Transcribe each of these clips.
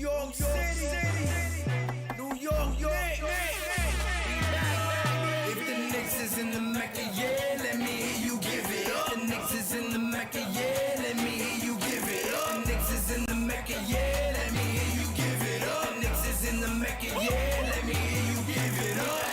York City. New York, If the Knicks is in the Mecca, yeah, let me hear you give it up. The Knicks is in the Mecca, yeah, let me hear you give it up. The Knicks is in the Mecca, yeah, let me hear you give it up. The Knicks is in the Mecca, yeah, let me hear you give it up.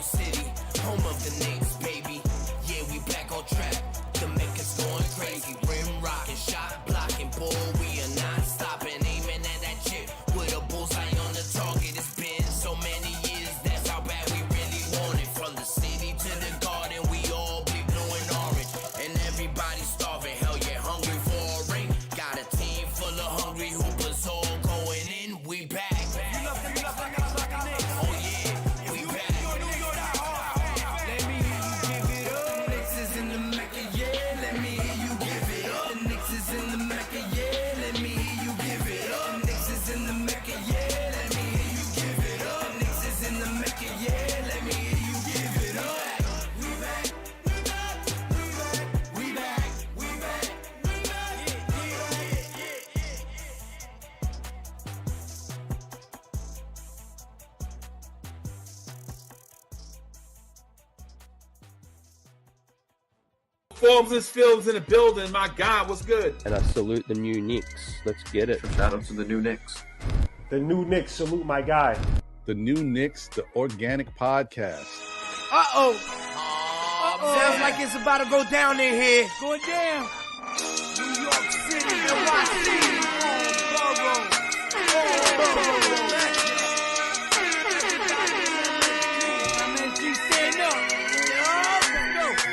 City, home of the Knicks, baby. Yeah, we back on track. The Mecca's going crazy. Rim rocking, shot blocking, boy, we are not stopping. Aiming at that chip with a bullseye on the target. It's been so many years, that's how bad we really want it. From the city to the garden, we all be blue and orange. And everybody starving, hell yeah, hungry for a ring. Got a team full of hungry hoopers all going in. We back. Films in the building. My God, what's good? And I salute the new Knicks. Let's get it. Shout out to the new Knicks. The new Knicks, salute my guy. The new Knicks, the organic podcast. Uh-oh. Sounds like it's about to go down in here. Going down. New York City, NYC,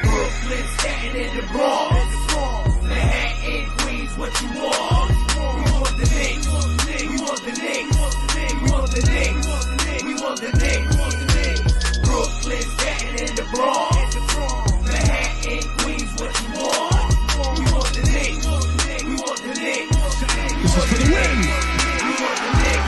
Brooklyn, Staten in the Bronx. Manhattan, Queens, what you want? We want the Knicks. We want the Knicks. We want the Knicks. We want the Knicks. Brooklyn, Staten in the Bronx. Manhattan, Queens, what you want? We want the Knicks. We want the Knicks. We want the Knicks. We want the Knicks.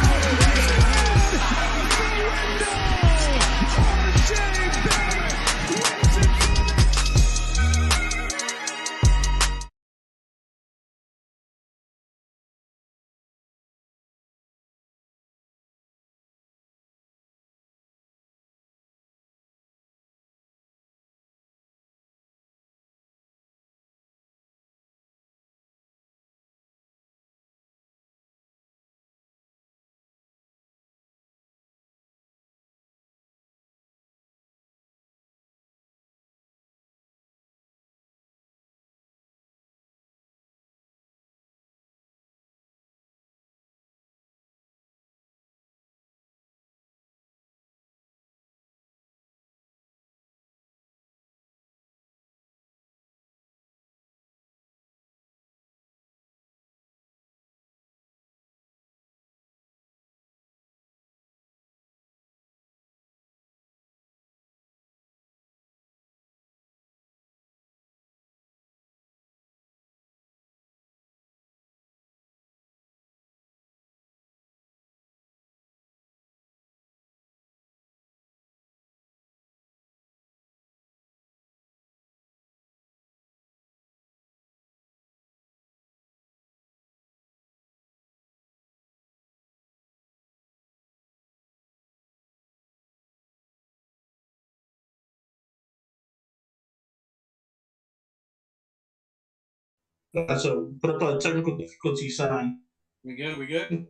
So put up a technical difficulty sign. We good?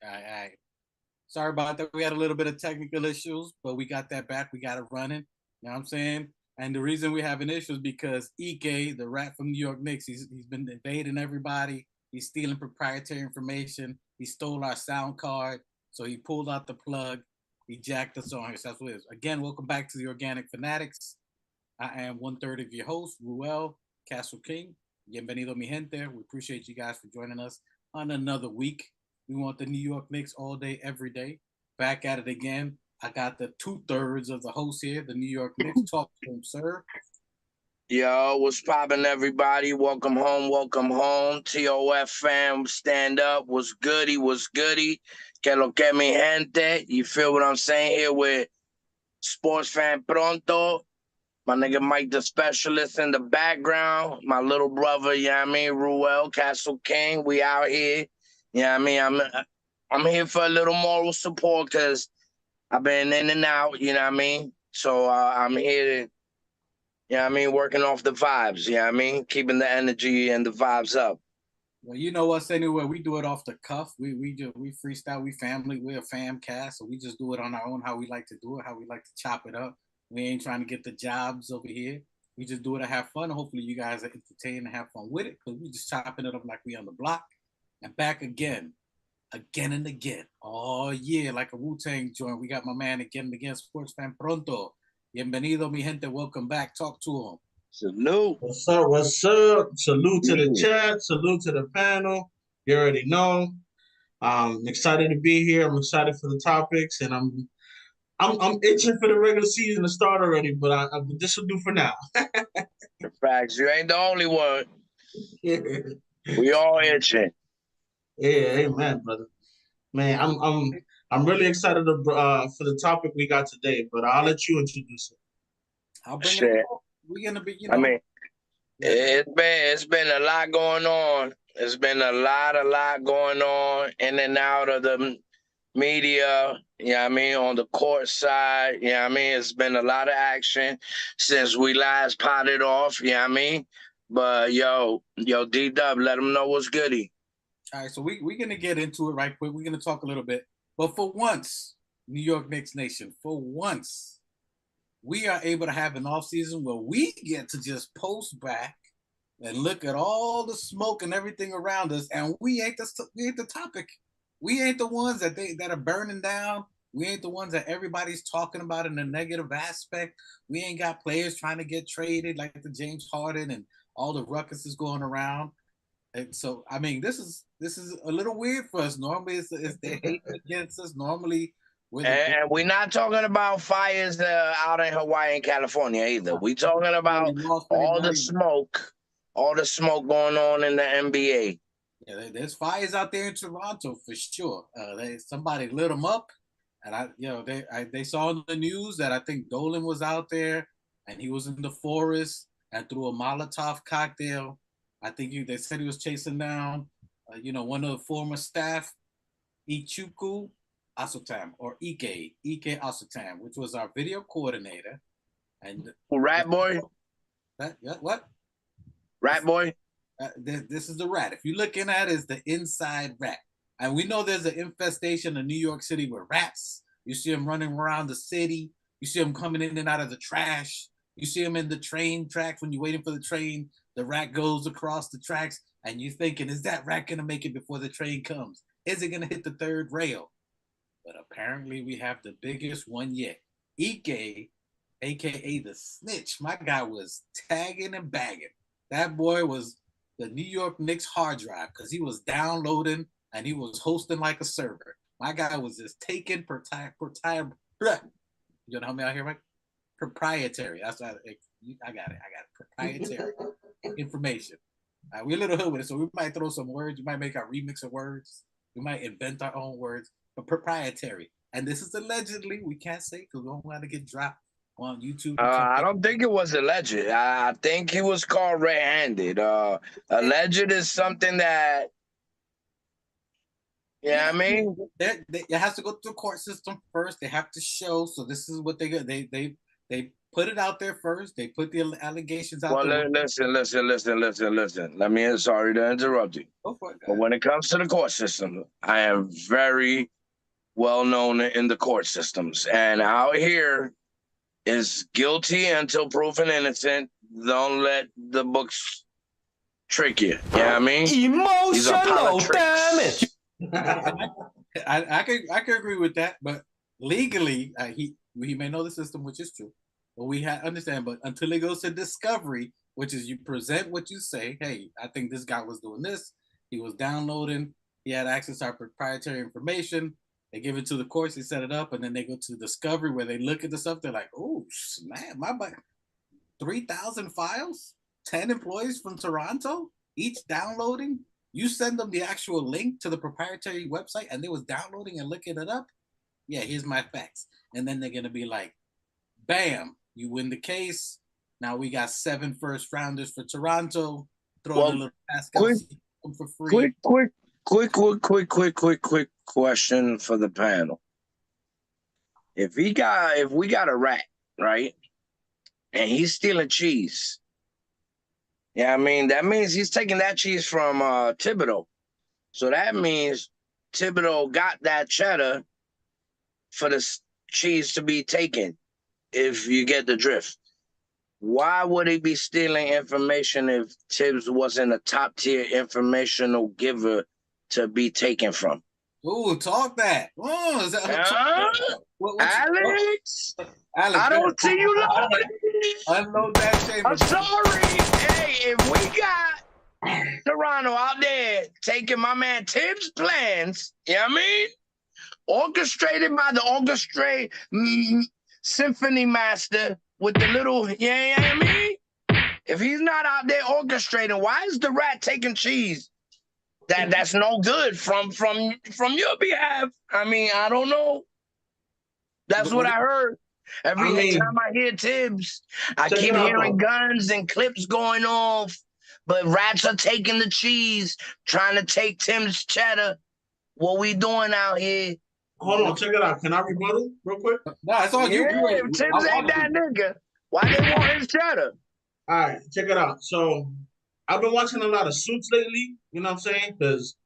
All right. Sorry about that. We had a little bit of technical issues, but we got that back. We got it running. You know what I'm saying? And the reason we're having issues because Ike, the rat from New York Knicks, he's been invading everybody. He's stealing proprietary information. He stole our sound card. So he pulled out the plug. He jacked us on. That's what it is. Again, welcome back to the Organic Fanatics. I am 1/3 of your host, Ruel Castle King. Bienvenido, mi gente. We appreciate you guys for joining us on another week. We want the New York Knicks all day, every day. Back at it again. I got the 2/3 of the host here, the New York Knicks. Talk to him, sir. Yo, what's poppin', everybody? Welcome home. TOF fam, stand up. What's goody? Que lo que mi gente? You feel what I'm saying here with Sports Fan Pronto? My nigga Mike the Specialist in the background. My little brother, you know what I mean, Ruel, Castle King. We out here. You know what I mean? I'm here for a little moral support because I've been in and out, you know what I mean? So I'm here to, you know what I mean, working off the vibes, you know what I mean? Keeping the energy and the vibes up. Well, you know us anyway. We do it off the cuff. We freestyle. We family. We're a fam cast, so we just do it on our own. How we like to do it. How we like to chop it up. We ain't trying to get the jobs over here. We just do it to have fun. Hopefully, you guys are entertained and have fun with it because we just chopping it up like we on the block and back again and again. Oh yeah, like a Wu-Tang joint. We got my man again and again. Sports fan pronto. Bienvenido, mi gente. Welcome back. Talk to him. Salute. What's up? What's up? Salute to the chat. Salute to the panel. You already know. I'm excited to be here. I'm excited for the topics, and I'm itching for the regular season to start already. But this will do for now. Facts. You ain't the only one. Yeah, We all itching. amen, brother. Man, I'm really excited for the topic we got today. But I'll let you introduce it. I'll bring Shit. it up. We're gonna be, I mean, it's been a lot going on. It's been a lot going on in and out of the media, you know what I mean, on the court side, you know what I mean? It's been a lot of action since we last potted off, you know what I mean? But yo, D-Dub, let them know what's goody. All right, so we're gonna get into it right quick. We're gonna talk a little bit, but for once, New York Knicks Nation, for once, we are able to have an off season where we get to just post back and look at all the smoke and everything around us, and we ain't the topic. We ain't the ones that are burning down. We ain't the ones that everybody's talking about in a negative aspect. We ain't got players trying to get traded like the James Harden and all the ruckus is going around. And so, I mean, this is a little weird for us. Normally, it's they hate against us. Normally, and we're not talking about fires out in Hawaii and California either. We talking about all the smoke going on in the NBA. Yeah, there's fires out there in Toronto for sure. Somebody lit them up, and they saw in the news that I think Dolan was out there and he was in the forest and threw a Molotov cocktail. I think they said he was chasing down, one of the former staff, Ichuku Asotam or Ike Asotam, which was our video coordinator. And Rat Boy. What? Rat Boy. This is the rat. If you're looking at it, it's the inside rat. And we know there's an infestation in New York City with rats. You see them running around the city. You see them coming in and out of the trash. You see them in the train tracks when you're waiting for the train. The rat goes across the tracks, and you're thinking, is that rat going to make it before the train comes? Is it going to hit the third rail? But apparently we have the biggest one yet. Ike, a.k.a. the snitch. My guy was tagging and bagging. That boy was the New York Knicks hard drive because he was downloading and he was hosting like a server. My guy was just taking you know how many out here, Mike? Proprietary. That's I got it. Proprietary information. We're a little hood with it, so we might throw some words. We might make our remix of words. We might invent our own words, but proprietary. And this is allegedly. We can't say because we don't want to get dropped on YouTube. I don't think it was alleged. I think he was caught red-handed. Alleged is something that, I mean? It has to go through the court system first. They have to show. So this is what they got. They put it out there first. They put the allegations out there. Listen. Sorry to interrupt you. But when it comes to the court system, I am very well known in the court systems. And out here is guilty until proven innocent. Don't let the books trick you. You know what I mean? Emotional damage. I can agree with that, but legally, he may know the system, which is true. But we understand. But until it goes to discovery, which is you present what you say. Hey, I think this guy was doing this. He was downloading. He had access to our proprietary information. They give it to the courts. They set it up, and then they go to discovery where they look at the stuff. They're like, "Oh, man, my 3,000 files, 10 employees from Toronto, each downloading." You send them the actual link to the proprietary website, and they was downloading and looking it up. Yeah, here's my facts, and then they're gonna be like, "Bam, you win the case. Now we got 7 first rounders for Toronto. Throw Well, a little Pascal quick- Siakam for free. Quick question for the panel. If we got a rat, right, and he's stealing cheese, yeah, I mean that means he's taking that cheese from Thibodeau. So that means Thibodeau got that cheddar for the cheese to be taken. If you get the drift, why would he be stealing information if Tibbs wasn't a top tier informational giver to be taken from? Ooh, talk that. Oh, is that Alex, Alex, I don't see you loading. Unload that chamber. I'm sorry. Hey, if we got Toronto out there taking my man Tibbs' plans, you know what I mean? Orchestrated by the symphony master with the little, you know what I mean? If he's not out there orchestrating, why is the rat taking cheese? That's no good from your behalf. I mean, I don't know. That's what I heard. Every time I hear Tibbs, I keep hearing guns and clips going off, but rats are taking the cheese, trying to take Tim's cheddar. What we doing out here? Hold on, check it out. Can I rebuttal real quick? No, it's all you. Yeah, if Tibbs ain't that nigga, why they want his cheddar? All right, check it out. So I've been watching a lot of Suits lately, you know what I'm saying? Because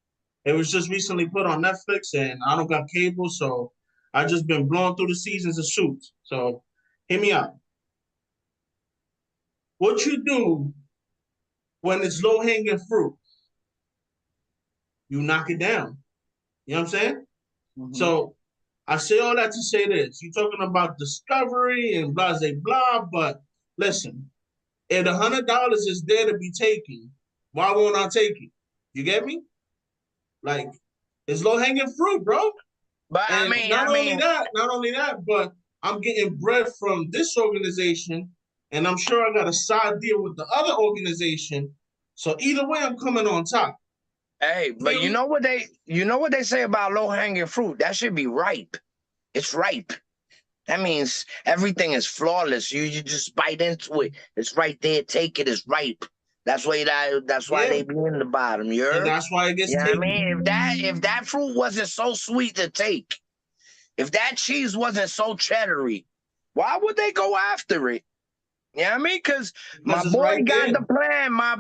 it was just recently put on Netflix and I don't got cable, so I just been blowing through the seasons of Suits. So hear me out. What you do when it's low-hanging fruit, you knock it down. You know what I'm saying? Mm-hmm. So I say all that to say this. You're talking about discovery and blah, blah, but listen, if $100 is there to be taken, why won't I take it? You get me? Like, it's low-hanging fruit, bro. But and not only that, but I'm getting bread from this organization, and I'm sure I got a side deal with the other organization. So either way, I'm coming on top. Hey, but you know what they say about low-hanging fruit? That should be ripe. It's ripe. That means everything is flawless. You just bite into it. It's right there. Take it. It's ripe. That's why they be in the bottom. You heard? And that's why it gets taken. I mean, if that fruit wasn't so sweet to take, if that cheese wasn't so cheddary, why would they go after it? You know what I mean? Because my boy got the plan. My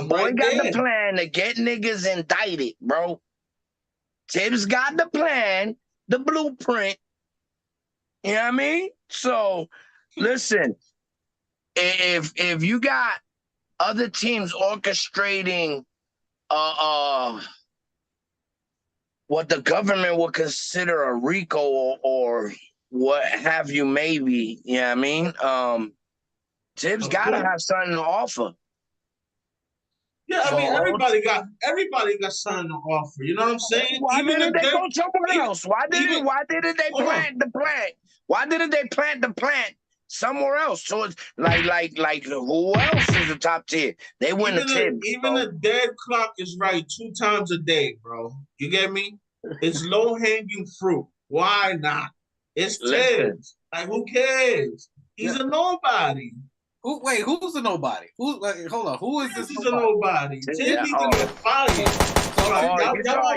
boy got the plan to get niggas indicted, bro. Tibbs got the plan, the blueprint. You know what I mean? So, listen, if you got other teams orchestrating what the government would consider a RICO or what have you, maybe, you know what I mean? Tibbs gotta have something to offer. Yeah, I mean, everybody got something to offer. You know what I'm saying? Why didn't they go somewhere else? Why didn't they plant the plant? Why didn't they plant the plant somewhere else? So it's like who else is the top tier? They win the Tibbs. Even a dead clock is right 2 times a day, bro. You get me? It's low-hanging fruit. Why not? It's Tibbs. Like, who cares? He's a nobody. Who's a nobody? Hold on. Who is this? He's a nobody. Tibbs needs to get fired.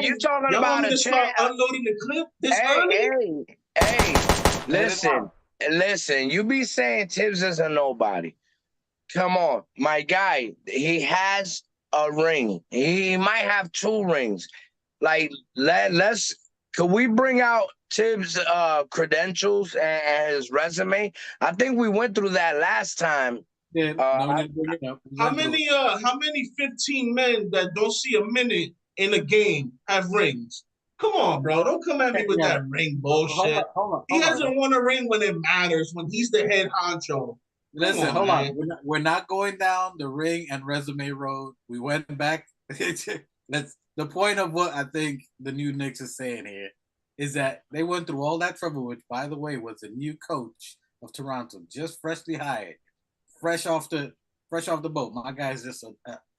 You talking about a start unloading the clip this early? Hey, listen. You be saying Tibbs is a nobody. Come on, my guy. He has a ring. He might have 2 rings. Like, could we bring out Tibbs' credentials and his resume? I think we went through that last time. Yeah, how many 15 men that don't see a minute in a game have rings? Come on, bro. Don't come at me with that ring bullshit. He hasn't won a ring when it matters, when he's the head honcho. Listen, hold on. We're not going down the ring and resume road. We went back. The point of what I think the new Knicks is saying here is that they went through all that trouble, which, by the way, was a new coach of Toronto, just freshly hired, fresh off the boat. My guy's just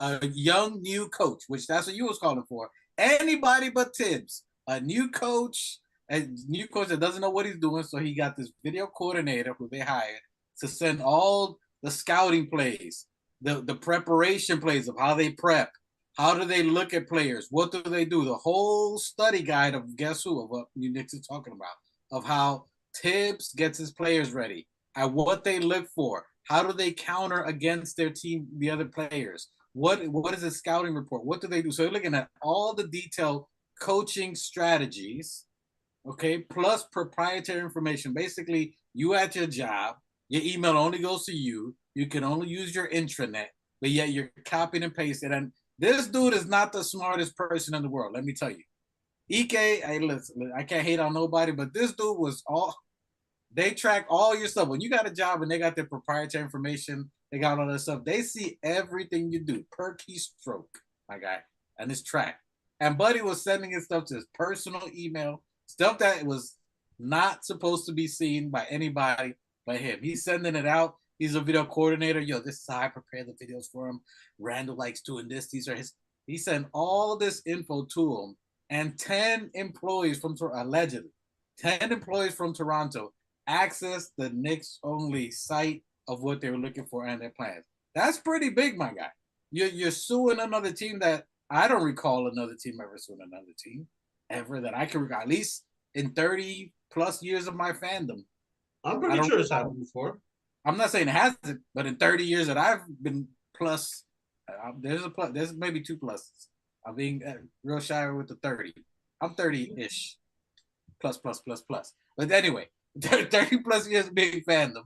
a young new coach, which that's what you was calling for. Anybody but Tibbs, a new coach that doesn't know what he's doing. So he got this video coordinator who they hired to send all the scouting plays, the preparation plays of how they prep, how do they look at players, what do they do, the whole study guide of guess who, of what you Knicks is talking about, of how Tibbs gets his players ready, at what they look for, how do they counter against their team, the other players, what is a scouting report, what do they do? So you're looking at all the detailed coaching strategies, okay, plus proprietary information. Basically, you at your job, your email only goes to you. You can only use your intranet, but yet you're copying and pasting. And this dude is not the smartest person in the world. Let me tell you, Ike. Listen, I can't hate on nobody, but this dude was all. They track all your stuff. When you got a job and they got their proprietary information, they got all that stuff. They see everything you do per keystroke, my guy, and it's tracked. And Buddy was sending his stuff to his personal email, stuff that was not supposed to be seen by anybody but him. He's sending it out. He's a video coordinator. Yo, this is how I prepare the videos for him. Randall likes doing this. These are his. He sent all this info to him, and 10 employees from allegedly 10 employees from Toronto access the Knicks only site of what they were looking for and their plans. That's pretty big, my guy. You're suing another team that I don't recall another team ever suing another team ever that I can recall, at least in 30 plus years of my fandom. I'm pretty sure it's happened before. I'm not saying it hasn't, but in 30 years that I've been plus, there's maybe 2 pluses. I'm being real shy with the 30. I'm 30-ish. Plus. But anyway, 30 plus years of being fandom,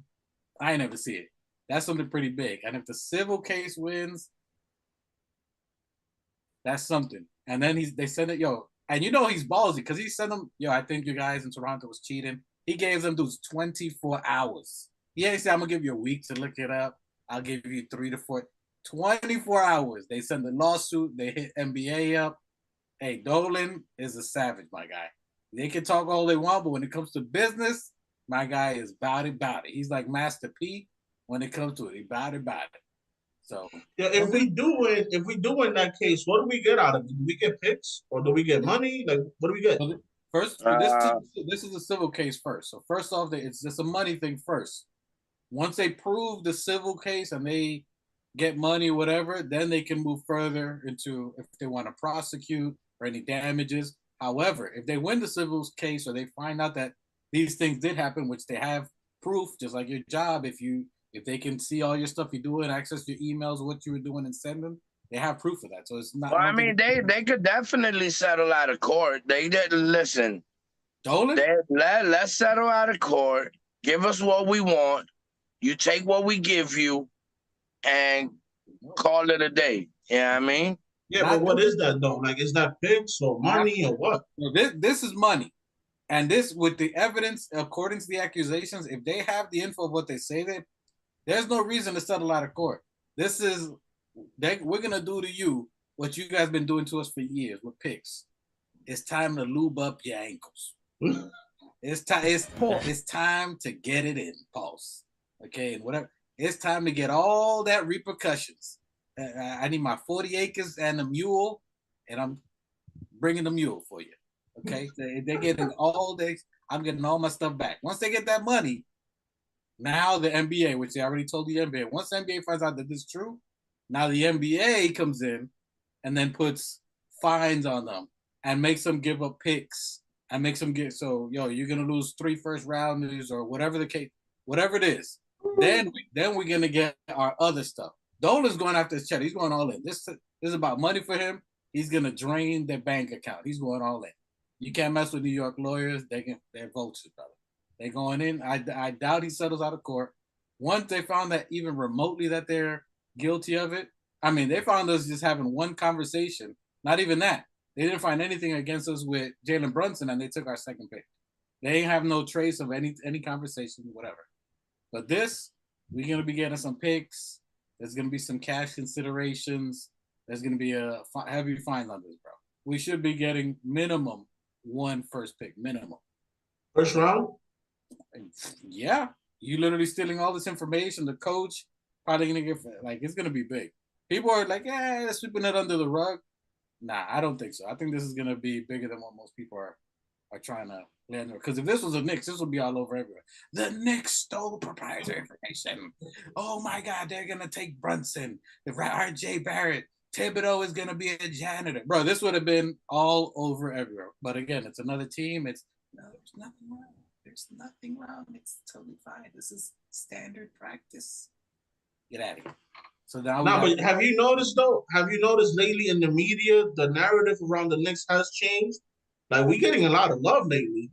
I never see it. That's something pretty big. And if the civil case wins, that's something. And then they send it, and you know he's ballsy because he sent them, I think you guys in Toronto was cheating. He gave them those 24 hours. He ain't say, I'm going to give you a week to look it up. I'll give you 3 to 4. 24 hours. They send the lawsuit. They hit NBA up. Hey, Dolan is a savage, my guy. They can talk all they want, but when it comes to business, my guy is bout it. He's like Master P when it comes to it. He bout it. So if we do in that case, what do we get out of it? Do we get picks or do we get money? Like, what do we get? First, this is a civil case first. So first off, it's just a money thing first. Once they prove the civil case and they get money, whatever, then they can move further into if they want to prosecute or any damages. However, if they win the civil case or they find out that these things did happen, which they have proof, just like your job, if they can see all your stuff you're doing, access your emails, what you were doing, and send them, they have proof of that. So it's not. Well, I mean, they could definitely settle out of court. They didn't listen. Dolan? Let's settle out of court. Give us what we want. You take what we give you, and call it a day. You know what I mean? Yeah, but what is that though? Like, is that picks or money or what? This is money. And this, with the evidence, according to the accusations, if they have the info of what they say, there's no reason to settle out of court. This is, we're going to do to you what you guys been doing to us for years with picks. It's time to lube up your ankles. It's time to get it in, pause. Okay, and whatever. It's time to get all that repercussions. I need my 40 acres and a mule, and I'm bringing the mule for you. Okay, they're getting all this. I'm getting all my stuff back. Once they get that money, now the NBA, which they already told the NBA, once the NBA finds out that this is true, now the NBA comes in and then puts fines on them and makes them give up picks and makes them get, so, you're going to lose 3 first rounders or whatever the case, whatever it is. Then we're going to get our other stuff. Dolan's going after his cheddar. He's going all in. This is about money for him. He's going to drain their bank account. He's going all in. You can't mess with New York lawyers. They're vultures, brother. They're going in. I doubt he settles out of court. Once they found that even remotely that they're guilty of it, I mean, they found us just having one conversation. Not even that. They didn't find anything against us with Jalen Brunson, and they took our second pick. They ain't have no trace of any conversation, whatever. But this, we're going to be getting some picks. There's going to be some cash considerations. There's going to be a heavy fine on this, bro. We should be getting minimum 1 first pick, minimum. First round? Yeah. You literally stealing all this information. The coach probably going to get, it's going to be big. People are like, sweeping it under the rug. Nah, I don't think so. I think this is going to be bigger than what most people are are trying to land. Because if this was a Knicks, this would be all over everywhere. The Knicks stole proprietary information. Oh my God, they're gonna take Brunson, the R.J. Barrett. Thibodeau is gonna be a janitor, bro. This would have been all over everywhere. But again, it's another team. There's nothing wrong. There's nothing wrong. It's totally fine. This is standard practice. Get out of here. So now, but have you noticed though? Have you noticed lately in the media, the narrative around the Knicks has changed? Like we're getting a lot of love lately.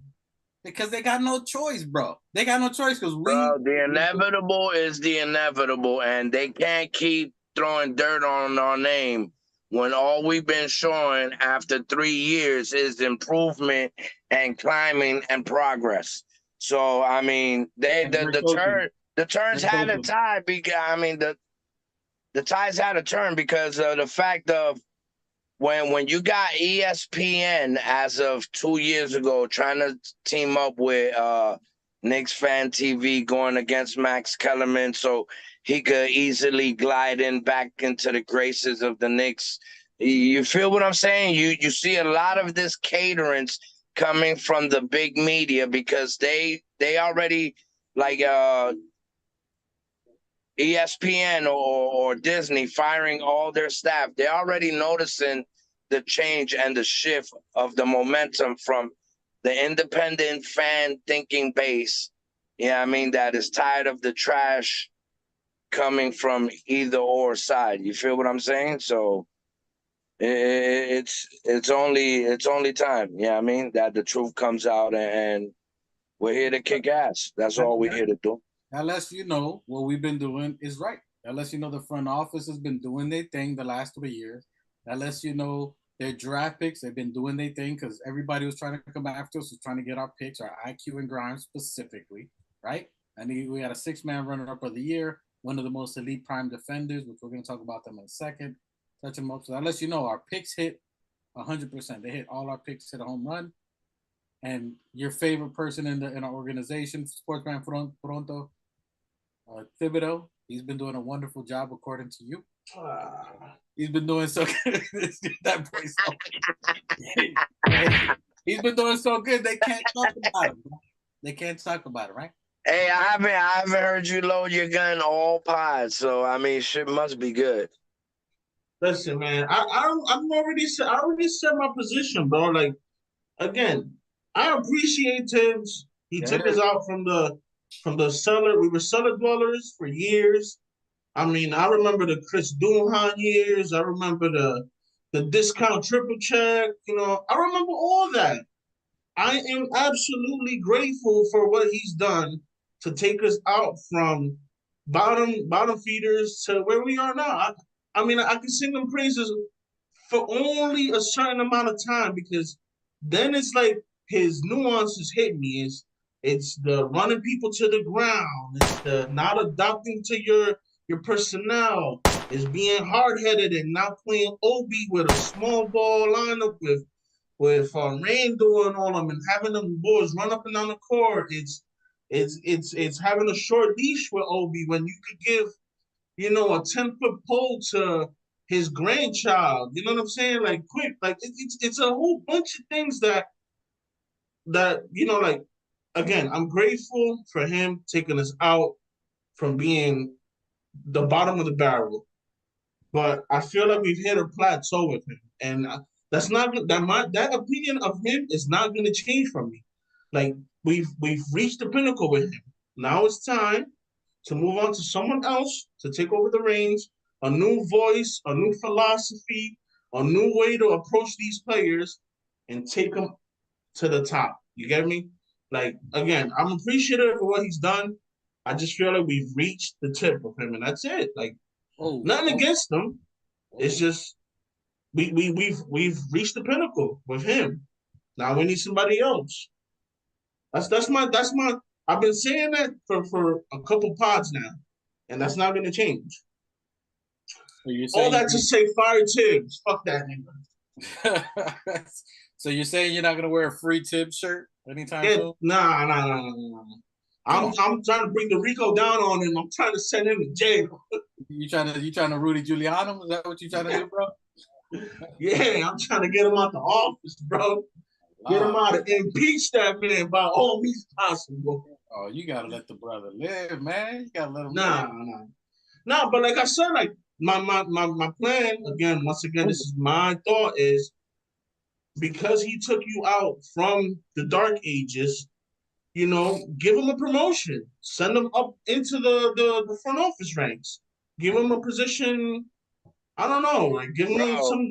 Because they got no choice, bro. They got no choice because Bro, the inevitable is the inevitable, and they can't keep throwing dirt on our name when all we've been showing after 3 years is improvement and climbing and progress. So I mean, the turns had a tie because I mean the ties had a turn because of the fact of when you got ESPN as of 2 years ago trying to team up with Knicks Fan TV going against Max Kellerman so he could easily glide in back into the graces of the Knicks. You feel what I'm saying? You see a lot of this caterance coming from the big media because they already like ESPN or Disney firing all their staff. They're already noticing the change and the shift of the momentum from the independent fan thinking base. Yeah, I mean, that is tired of the trash coming from either or side. You feel what I'm saying? So it's only time. Yeah, I mean, that the truth comes out and we're here to kick ass. That's all we're here to do. That lets you know what we've been doing is right. That lets you know the front office has been doing their thing the last 3 years. That lets you know their draft picks, they've been doing their thing because everybody was trying to come after us, was trying to get our picks, our IQ and Grimes specifically, right? And we had a 6-man runner-up of the year, one of the most elite prime defenders, which we're going to talk about them in a second. Touch them up. So that lets you know our picks hit 100%. They hit all our picks, hit a home run. And your favorite person in our organization, Sportsman Pronto, Thibodeau, he's been doing a wonderful job according to you. He's been doing so good. That boy's so good. He's been doing so good. They can't talk about him. They can't talk about it, right? Hey, I haven't heard you load your gun all pod, so I mean, shit must be good. Listen, man, I already said my position, bro. Like, again, I appreciate Tibbs. He took us out from the cellar. We were cellar dwellers for years. I mean, I remember the Chris Duhan years. I remember the discount triple check. You know, I remember all that. I am absolutely grateful for what he's done to take us out from bottom feeders to where we are now. I mean, I can sing him praises for only a certain amount of time because then it's like his nuances hit me. It's the running people to the ground. It's the not adapting to your personnel. It's being hard-headed and not playing OB with a small ball lineup with Randall and all them and having them boys run up and down the court. It's having a short leash with Obi when you could give, you know, a 10-foot pole to his grandchild. You know what I'm saying? Like quick, like it's a whole bunch of things that you know, like again, I'm grateful for him taking us out from being the bottom of the barrel. But I feel like we've hit a plateau with him, and that's not that opinion of him is not going to change from me. Like we've reached the pinnacle with him. Now it's time to move on to someone else to take over the reins, a new voice, a new philosophy, a new way to approach these players, and take them to the top. You get me? Like again, I'm appreciative of what he's done. I just feel like we've reached the tip of him, and that's it. Like nothing against him. It's just we've reached the pinnacle with him. Now we need somebody else. That's my I've been saying that for a couple pods now, and that's not gonna change. So all that to say fire Tibbs. Fuck that nigga. So you're saying you're not gonna wear a free Tibbs shirt anytime soon? Nah. I'm trying to bring the Rico down on him. I'm trying to send him to jail. You trying to Rudy Giuliano? Is that what you trying to do, bro? Yeah, I'm trying to get him out the office, bro. Get him out of impeach that man by all means possible. Oh, you gotta let the brother live, man. You gotta let him live. Nah. But like I said, like my plan again. Once again, this is my thought is because he took you out from the dark ages. Give him a promotion. Send him up into the front office ranks. Give him a position. I don't know. Like give him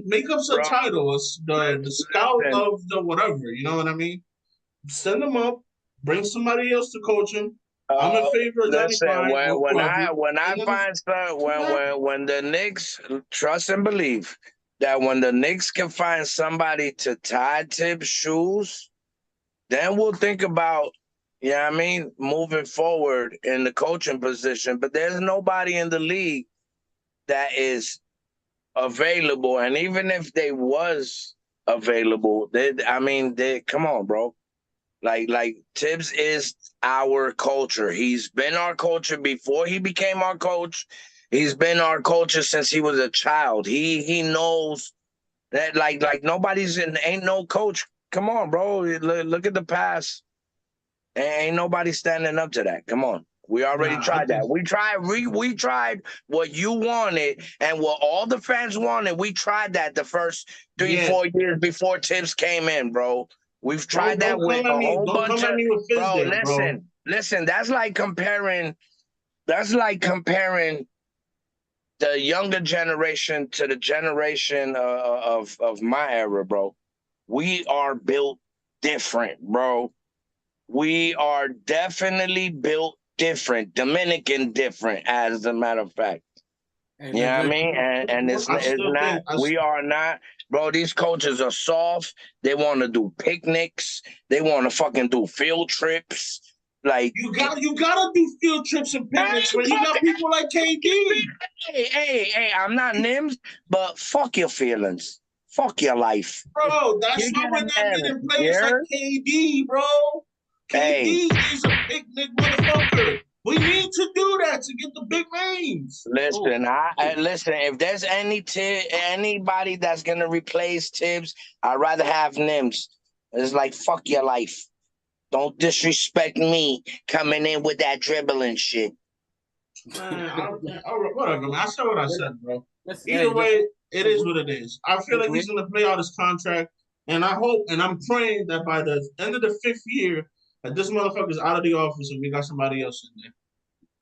make up some title. The scout of the whatever. You know what I mean? Send him up. Bring somebody else to coach him. I'm in favor of Johnny Klein. When the Knicks trust and believe that when the Knicks can find somebody to tie Tibbs' shoes, then we'll think about. Moving forward in the coaching position, but there's nobody in the league that is available. And even if they was available, come on, bro. Like Tibbs is our culture. He's been our culture before he became our coach. He's been our culture since he was a child. He knows that like ain't no coach. Come on, bro. Look at the past. Ain't nobody standing up to that. Come on. We already tried that. We tried what you wanted and what all the fans wanted. We tried that the first 4 years before Tibbs came in, bro. We've tried that with a whole bunch of Listen, that's like comparing the younger generation to the generation of my era, bro. We are built different, bro. We are definitely built different, Dominican different, as a matter of fact. You know what I mean? And it's not, we are not, bro, these coaches are soft. They want to do picnics. They want to fucking do field trips. Like you gotta do field trips and picnics when you got people like KD. Hey, I'm not Nims, but fuck your feelings. Fuck your life. Bro, that's not what they're getting players like KD, bro. KD is a picnic motherfucker. We need to do that to get the big names. Listen, listen. If there's anybody that's gonna replace Tibbs, I'd rather have Nims. It's like fuck your life. Don't disrespect me coming in with that dribbling shit. Man, whatever, man. I said what I said, bro. Either way, it is what it is. I feel like he's gonna play out his contract, and I hope and I'm praying that by the end of the 5th year. This motherfucker's out of the office and we got somebody else in there.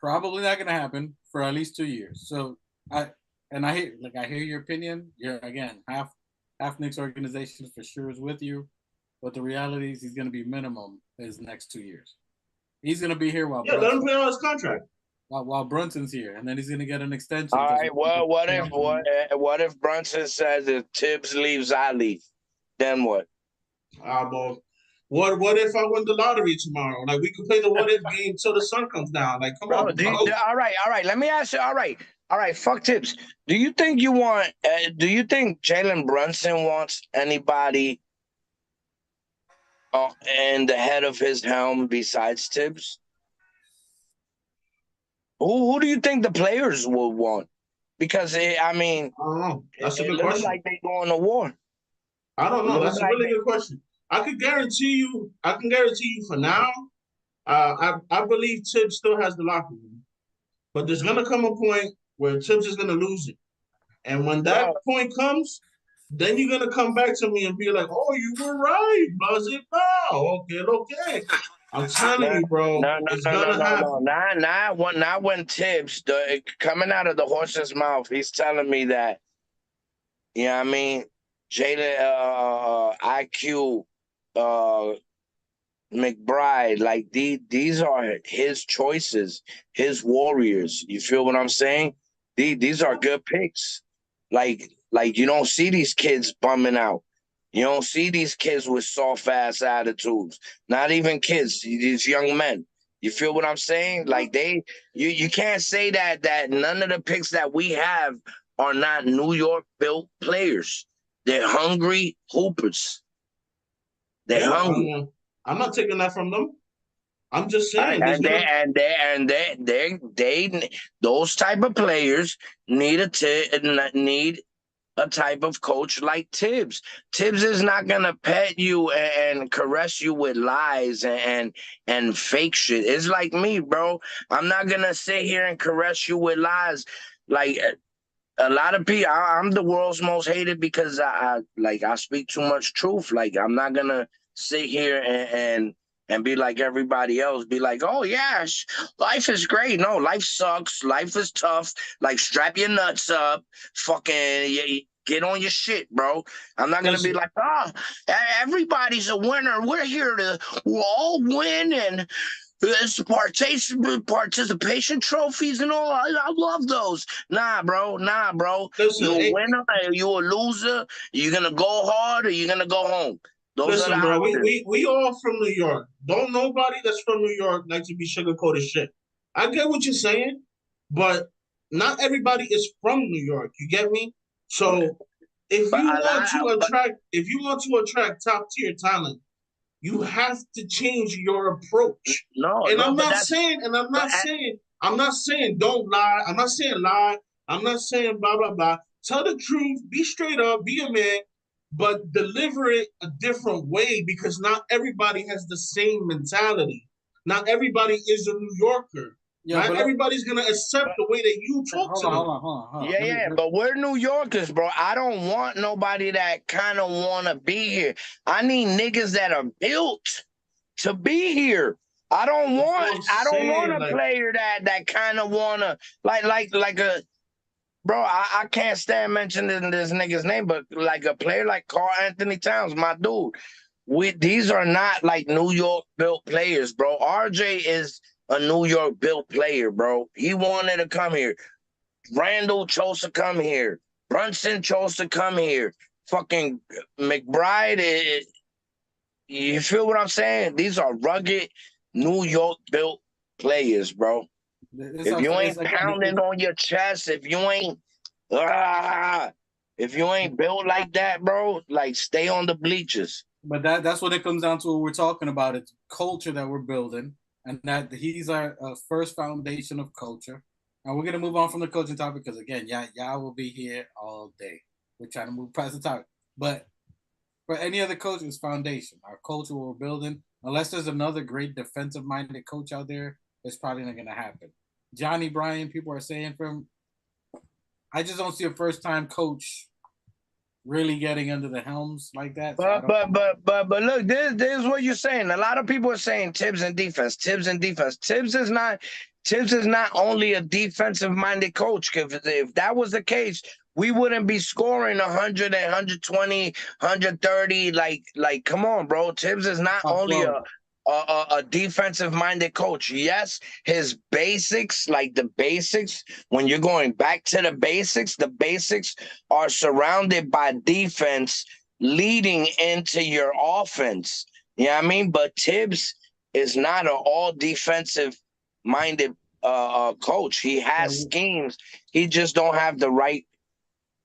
Probably not gonna happen for at least 2 years. So I hear your opinion. You're again half Knicks organization for sure is with you, but the reality is he's gonna be minimum his next 2 years. He's gonna be here while let him play on his contract while Brunson's here, and then he's gonna get an extension. All right. Well, what if Brunson says if Tibbs leaves, I leave? Then what? Boy. What if I win the lottery tomorrow? Like we could play the what if game till the sun comes down. Like come on, bro. All right. Let me ask you. All right. Fuck Tibbs. Do you think Jalen Brunson wants anybody in the head of his helm besides Tibbs? Who do you think the players will want? Because I don't know. That's a good question. Like they going to war. I don't know. That's a really good question. I can guarantee you for now, I believe Tibbs still has the locker room. But there's going to come a point where Tibbs is going to lose it. And when that point comes, then you're going to come back to me and be like, oh, you were right. Buzz it now. Okay. I'm telling you, bro. It's going to happen. Not when Tibbs, coming out of the horse's mouth, he's telling me that, you know what I mean? Jalen, IQ, McBride, like these are his choices, his warriors. You feel what I'm saying? These are good picks. Like you don't see these kids bumming out. You don't see these kids with soft ass attitudes. Not even kids, these young men. You feel what I'm saying? Like you can't say that none of the picks that we have are not New York built players. They're hungry hoopers. They're hungry. I'm not taking that from them. I'm just saying. Those type of players need a type of coach like Tibbs. Tibbs is not gonna pet you and caress you with lies and fake shit. It's like me, bro. I'm not gonna sit here and caress you with lies. Like a lot of people, I'm the world's most hated because I speak too much truth. Like I'm not gonna sit here and be like everybody else. Be like, oh yeah, life is great. No, life sucks. Life is tough. Like strap your nuts up. Fucking get on your shit, bro. I'm not gonna be like, everybody's a winner. We're here to all win and. It's participation trophies and all. I love those. Nah, bro. Listen, You a winner, you a loser. You gonna go hard or you gonna go home. Those are listen, the bro. options. We all from New York. Don't nobody that's from New York like to be sugarcoated shit. I get what you're saying, but not everybody is from New York. You get me? So if But you a want to lot, attract top tier talent, you have to change your approach. no, And I'm but not that's saying, but I'm not saying don't lie. I'm not saying lie. I'm not saying blah blah blah. Tell the truth. Be straight up. Be a man, but deliver it a different way because not everybody has the same mentality. Not everybody is a New Yorker. Yo, Not but everybody's gonna accept the way that you talk hold to on, them. hold on. yeah, but we're New Yorkers, bro. I don't want nobody that kind of want to be here. I need niggas that are built to be here. I don't That's what want I'm I don't want saying. a Like, player that kind of wanna like a bro. I can't stand mentioning this nigga's name, but like a player like Carl Anthony Towns, my dude. These are not like New York built players, bro. RJ is a New York built player, bro. He wanted to come here. Randall chose to come here. Brunson chose to come here. Fucking McBride you feel what I'm saying? These are rugged New York built players, bro. If you ain't pounding on your chest, ah, if you ain't built like that, bro, like stay on the bleachers. But that's what it comes down to. What we're talking about. It's culture that we're building, and that he's our first foundation of culture. And we're gonna move on from the coaching topic because again, y'all will be here all day. We're trying to move past the topic, but for any other coach, it's foundation. Our culture we're building. Unless there's another great defensive-minded coach out there, it's probably not gonna happen. Johnny Bryan, people are saying from. I just don't see a first-time coach really getting under the helms like that. So But look, this is what you're saying. A lot of people are saying Tibbs and defense. Tibbs is not only a defensive minded coach. If that was the case, we wouldn't be scoring 100 and 120, 130. Like come on, bro. Tibbs is not only a defensive minded coach. Yes, his basics, like the basics, when you're going back to the basics are surrounded by defense leading into your offense. You know what I mean? But Tibbs is not an all defensive minded coach. He has schemes. He just don't have the right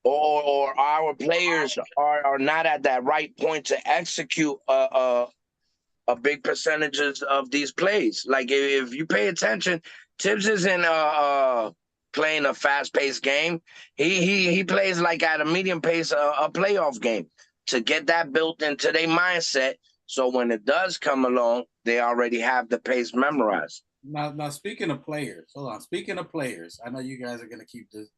or our players are not at that right point to execute a big percentages of these plays. Like if you pay attention, Tibbs isn't playing a fast-paced game. He plays like at a medium pace, a playoff game to get that built into their mindset. So when it does come along, they already have the pace memorized. Now speaking of players, hold on. Speaking of players, I know you guys are gonna keep this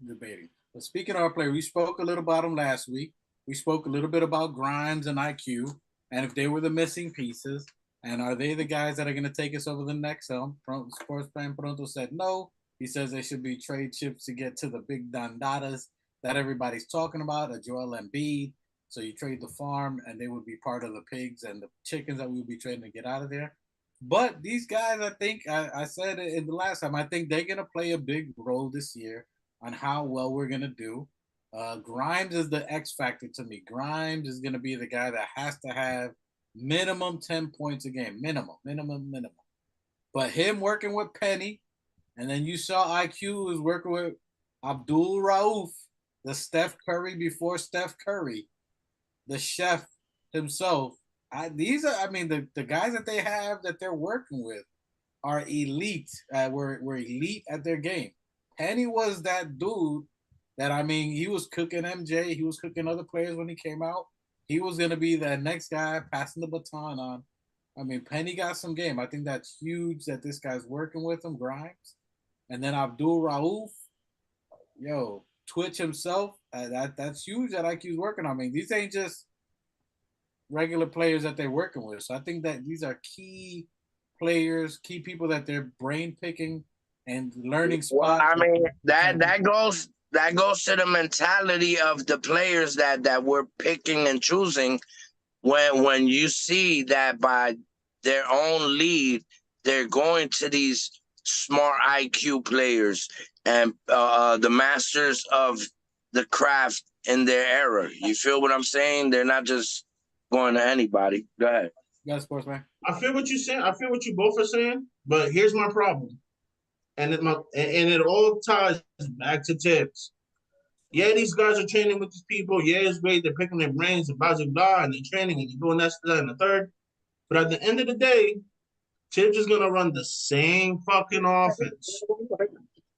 debating. But speaking of our players, we spoke a little about them last week. We spoke a little bit about Grimes and IQ. And if they were the missing pieces, and are they the guys that are going to take us over the next helm? Sports Fan Pronto said no. He says they should be trade chips to get to the big dandadas that everybody's talking about, a Joel Embiid. So you trade the farm, and they would be part of the pigs and the chickens that we would be trading to get out of there. But these guys, I think, I said it in the last time, I think they're going to play a big role this year on how well we're going to do. Grimes is the X factor to me. Grimes is going to be the guy that has to have minimum 10 points a game. Minimum. But him working with Penny, and then you saw IQ was working with Abdul Rauf, the Steph Curry before Steph Curry, the chef himself. The guys that they have that they're working with are elite. Were elite at their game. Penny was that dude that, I mean, he was cooking MJ. He was cooking other players when he came out. He was going to be that next guy passing the baton on. I mean, Penny got some game. I think that's huge that this guy's working with him, Grimes. And then Abdul Rauf, yo, Twitch himself, that's huge that IQ's working on. I mean, these ain't just regular players that they're working with. So I think that these are key players, key people that they're brain picking and learning spots. Well, I mean, that goes to the mentality of the players that we're picking and choosing. When you see that by their own lead, they're going to these smart IQ players and the masters of the craft in their era. You feel what I'm saying? They're not just going to anybody. Go ahead. Yeah, sportsman. I feel what you're saying. I feel what you both are saying, but here's my problem. And it all ties back to Tibbs. Yeah, these guys are training with these people. Yeah, it's great. They're picking their brains and blah, blah, blah, and they're training and they're doing that, and the third. But at the end of the day, Tibbs is going to run the same fucking offense.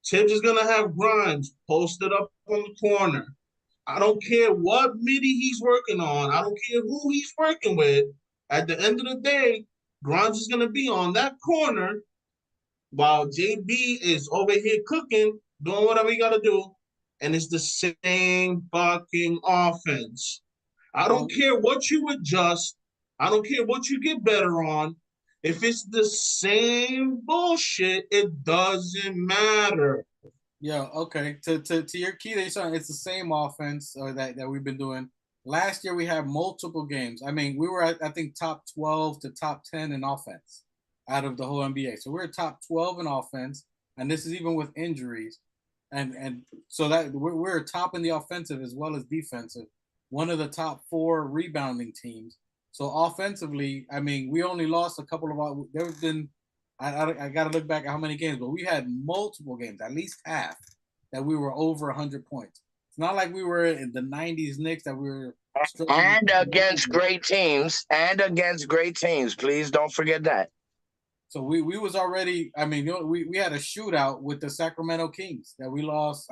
Tibbs is going to have Grimes posted up on the corner. I don't care what midi he's working on. I don't care who he's working with. At the end of the day, Grimes is going to be on that corner while JB is over here cooking, doing whatever he got to do. And it's the same fucking offense. I don't care what you adjust. I don't care what you get better on. If it's the same bullshit, it doesn't matter. Yeah, okay. To your key, it's the same offense that we've been doing. Last year we had multiple games. I mean, we were at, I think, top 12 to top 10 in offense out of the whole NBA. So we're top 12 in offense, and this is even with injuries. And so that we're top in the offensive as well as defensive. One of the top 4 rebounding teams. So offensively, I mean, we only lost a couple of. There's been, I got to look back at how many games, but we had multiple games, at least half, that we were over 100 points. It's not like we were in the 90s Knicks that we were. And against great teams. Please don't forget that. So we was already, I mean, we had a shootout with the Sacramento Kings that we lost,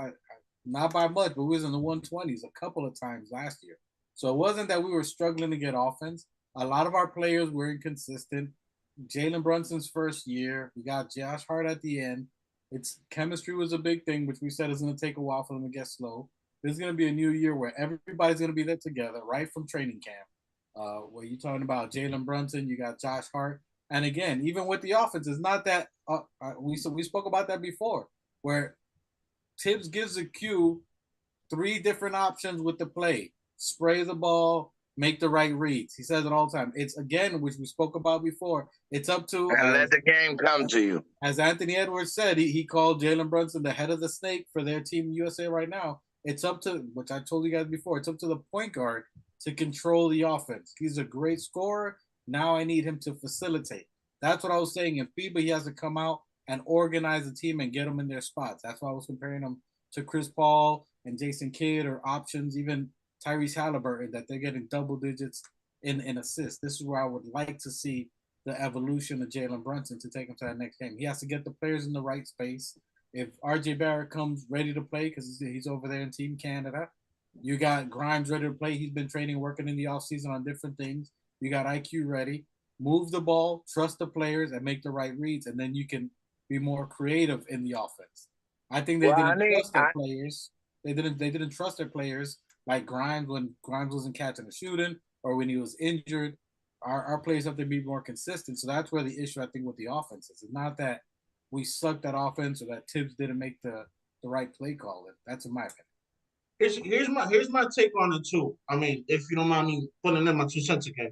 not by much, but we was in the 120s a couple of times last year. So it wasn't that we were struggling to get offense. A lot of our players were inconsistent. Jalen Brunson's first year, we got Josh Hart at the end. It's chemistry was a big thing, which we said is going to take a while for them to get slow. This is going to be a new year where everybody's going to be there together, right from training camp. Where you're talking about Jalen Brunson, you got Josh Hart. And again, even with the offense, it's not that we spoke about that before, where Tibbs gives a cue 3 different options with the play: spray the ball, make the right reads. He says it all the time. It's, again, which we spoke about before. It's up to and let the game come to you. As Anthony Edwards said, he called Jalen Brunson the head of the snake for their team USA right now. It's up to, which I told you guys before, it's up to the point guard to control the offense. He's a great scorer. Now I need him to facilitate. That's what I was saying. In FIBA, he has to come out and organize the team and get them in their spots. That's why I was comparing him to Chris Paul and Jason Kidd, or options, even Tyrese Halliburton, that they're getting double digits in assists. This is where I would like to see the evolution of Jalen Brunson to take him to that next game. He has to get the players in the right space. If RJ Barrett comes ready to play because he's over there in Team Canada, you got Grimes ready to play. He's been training, working in the offseason on different things. You got IQ ready. Move the ball, trust the players, and make the right reads, and then you can be more creative in the offense. I think they didn't trust their players. They didn't trust their players like Grimes when Grimes wasn't catching the shooting, or when he was injured. Our players have to be more consistent. So that's where the issue, I think, with the offense is. It's not that we sucked at offense or that Tibbs didn't make the right play call. That's in my opinion. Here's my take on it too. I mean, if you don't mind me putting in my 2 cents again.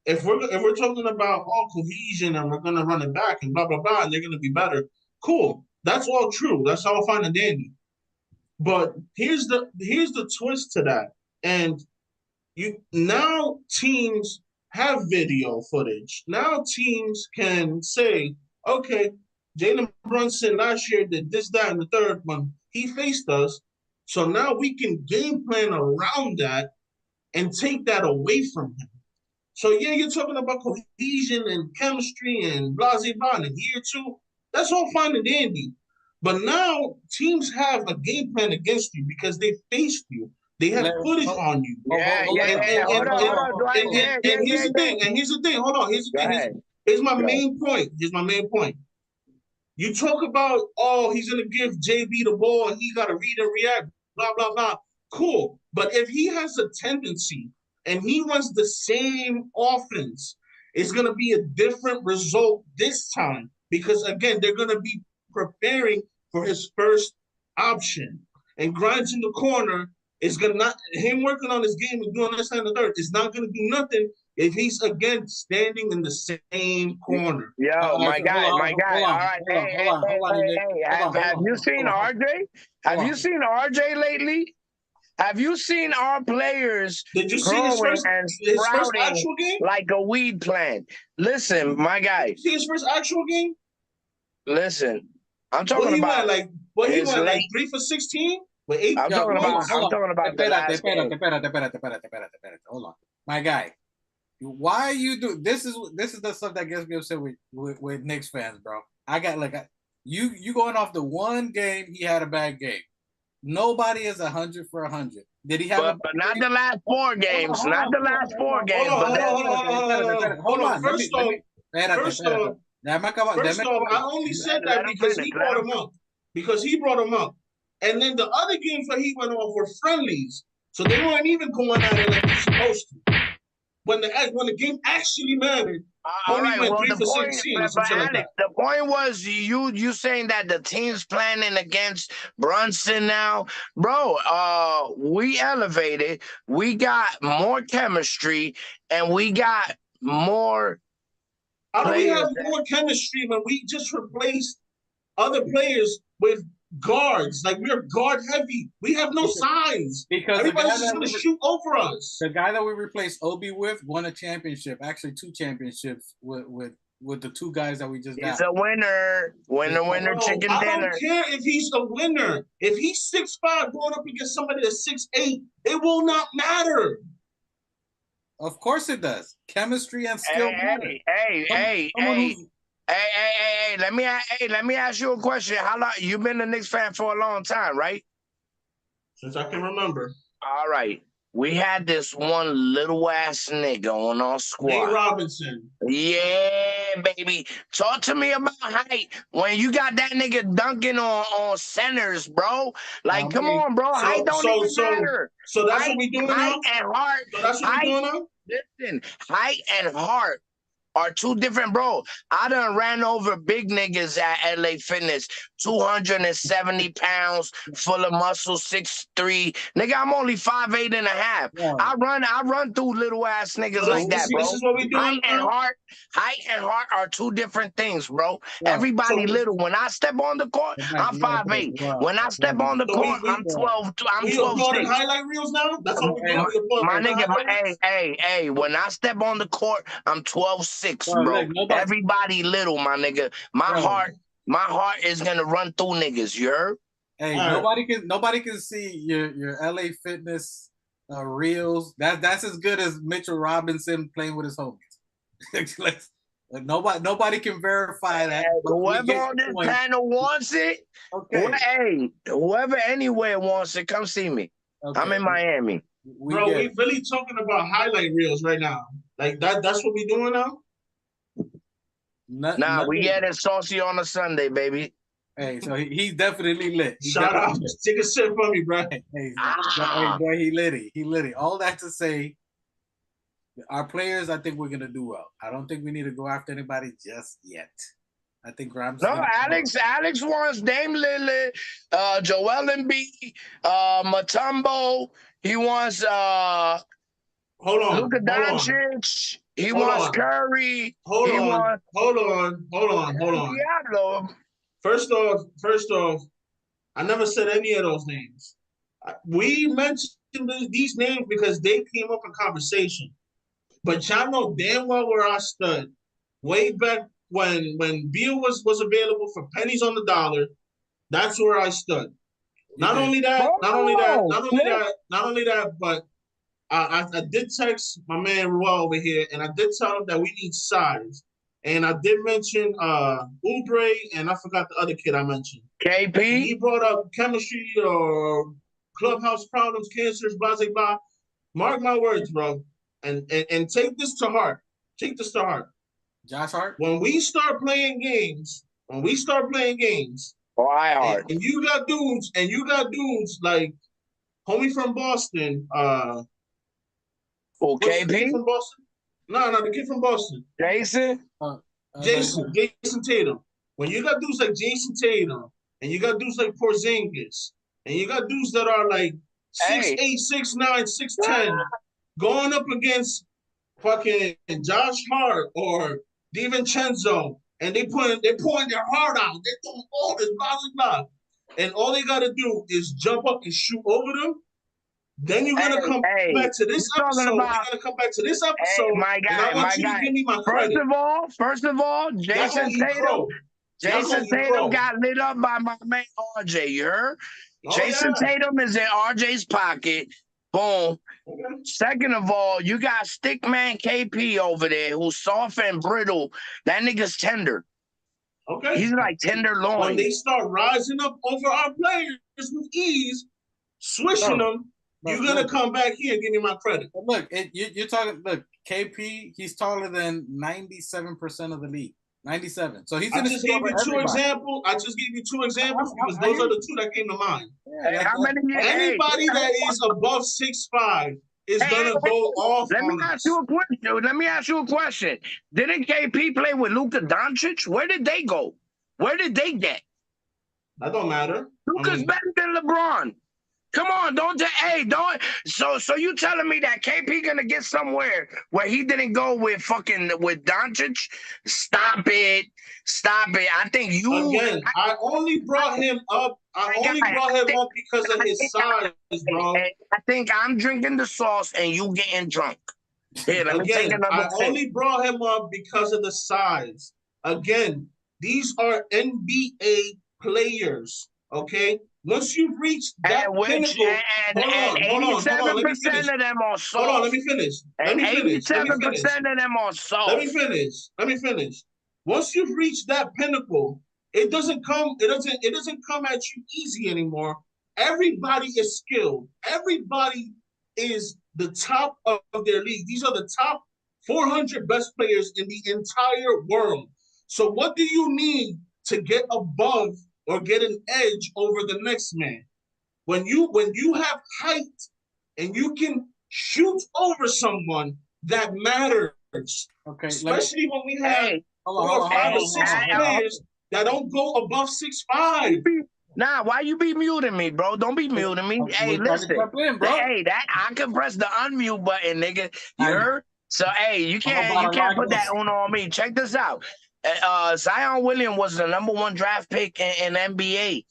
If we're talking about cohesion and we're gonna run it back and blah blah blah and they're gonna be better, cool. That's all true. That's all fine and dandy. But here's the twist to that. And now teams have video footage. Now teams can say, okay, Jalen Brunson last year did this, that, and the third when he faced us. So now we can game plan around that and take that away from him. So yeah, you're talking about cohesion and chemistry and blah, blah, blah in year 2. That's all fine and dandy. But now teams have a game plan against you because they faced you. They have footage on you. Yeah, hold yeah, on. yeah. Hold on, hold on. Dwight. And here's the thing. And here's the thing. Hold on. Here's the Go thing. ahead. Here's my main point. Here's my main point. You talk about, oh, he's gonna give JB the ball and he gotta read and react, blah, blah, blah. Cool. But if he has a tendency and he runs the same offense, it's gonna be a different result this time. Because again, they're gonna be preparing for his first option. And Grimes in the corner is gonna not him working on his game and doing this and the third. It's not gonna do nothing if he's again standing in the same corner. Yo, my guy. All right. Have you seen RJ? Have you seen RJ lately? Have you seen our players Did you see his first actual game? Like a weed plant? Listen, my guy. Did you see his first actual game? Listen, I'm talking about like 3 for 16 with 8. I'm talking about the last game. Espérate. Hold on, my guy. Why you do this? Is the stuff that gets me upset with Knicks fans, bro. I got you going off the one game he had a bad game. Nobody is 100 for 100. Did he have? But not the last 4 games. Not the last 4 games. Hold on. First off, I only said that because he brought him up. Because he brought him up. And then the other games that he went off were friendlies. So they weren't even going at it like they're supposed to. When the game actually mattered, only went 3 for 16 or something like that. The point was you saying that the team's planning against Brunson now. Bro, we elevated. We got more chemistry, and we got more How do we have more chemistry when we just replaced other players with guards? Like, we're guard heavy. We have no size. Because everybody's just going to shoot over us. The guy that we replaced Obi with won a championship, actually 2 championships with the 2 guys that we just got. He's a winner. Winner, chicken dinner. I don't care if he's a winner. If he's 6'5", going up against somebody that's 6'8", it will not matter. Of course it does. Chemistry and skill. Hey, let me ask you a question. How long you've been a Knicks fan for a long time, right? Since I can remember. All right. We had this one little ass nigga on our squad. Nate Robinson. Yeah, baby. Talk to me about height. When you got that nigga dunking on centers, bro. Like, come on, bro. Height don't even matter. So that's what we doing now? Height and heart. So that's what we doing now? Listen, height and heart are 2 different, bro. I done ran over big niggas at LA Fitness, 270 pounds, full of muscle, 6'3". Nigga, I'm only 5'8" and a half. Yeah. I run through little ass niggas like that, bro. This is what we doing. Height and heart are 2 different things, bro. Yeah. Everybody little. When I step on the court, I'm 5'8". When I step on the court, I'm 12. I'm 12'6". Highlight reels now. That's what we doing. My nigga, hey. When I step on the court, I'm 12'6". Bro, everybody little, my nigga. My heart is gonna run through niggas. You heard? Hey, nobody can see your LA Fitness reels. That's as good as Mitchell Robinson playing with his homies. Nobody can verify that. Whoever on this panel wants it, whoever anywhere wants it, come see me. Okay. I'm in Miami. We really talking about highlight reels right now. Like that's what we doing now. We get it saucy on a Sunday, baby. Hey, so he's definitely lit. Shout out. Take a sip from me, bro. Hey, boy, he litty. All that to say, our players, I think we're going to do well. I don't think we need to go after anybody just yet. I think Grimes. No, Alex wants Dame Lillard, Joel Embiid, Mutombo. He wants Luka Doncic. He wants Curry. Hold on. Diablo. First off, I never said any of those names. We mentioned these names because they came up in conversation. But y'all know damn well where I stood way back when Beal was available for pennies on the dollar. That's where I stood. Not only that, but I did text my man Ruel over here, and I did tell him that we need size. And I did mention Oubre, and I forgot the other kid I mentioned. When KP. he brought up chemistry or clubhouse problems, cancers, blah, blah, blah. Mark my words, bro. And take this to heart. Take this to heart. Josh Hart. When we start playing games, Oh, I heart. and you got dudes like homie from Boston, Oh, what's the kid KP. from Boston? No, the kid from Boston. Jason. Jason Tatum. When you got dudes like Jason Tatum, and you got dudes like Porzingis, and you got dudes that are like 6'8", 6'9", 6'10", going up against fucking Josh Hart or DiVincenzo, and they're pouring their heart out. They're doing all this, blah, blah, blah. And all they got to do is jump up and shoot over them. Then you're going to come back to this episode. You're going to come back to this episode. My guy, and I want you to give me my credit. First of all, Jason Tatum got lit up by my man RJ. You heard? Jason Tatum is in RJ's pocket. Boom. Okay. Second of all, you got Stickman KP over there who's soft and brittle. That nigga's tender. Okay. He's like tenderloin. When they start rising up over our players with ease, swishing them, you're going to come back here and give me my credit. Look, you're talking, look, KP, he's taller than 97% of the league. 97. So he's I just gave you two examples. Because those are the two that came to mind. Anybody that is above 6'5" is gonna go off. Let me ask you a question. Didn't KP play with Luka Doncic? Where did they go? Where did they get? That don't matter. Luka's better than LeBron. Come on, don't. So you telling me that KP gonna get somewhere where he didn't go with Doncic? Stop it. I think you. Again, I only brought him up. Because of his size, bro. I think I'm drinking the sauce and you getting drunk. Here, let me take another sip. Only brought him up because of the size. Again, these are NBA players. Okay. Once you've reached that pinnacle, hold on, 87% of them are soft. Hold on, let me finish. 87% of them are soft. Let me finish. Once you've reached that pinnacle, it doesn't come at you easy anymore. Everybody is skilled. Everybody is the top of their league. These are the top 400 best players in the entire world. So what do you need to get above or get an edge over the next man? When you have height and you can shoot over someone, that matters. Okay. Especially when we have 4 or 5 or 6 players that don't go above 6'5". Nah, why you be muting me, bro? Don't be muting me. Hey, listen. Hey, that I can press the unmute button, nigga. You heard? So hey, you can't put that on me. Check this out. Zion Williams was the #1 draft pick in NBA.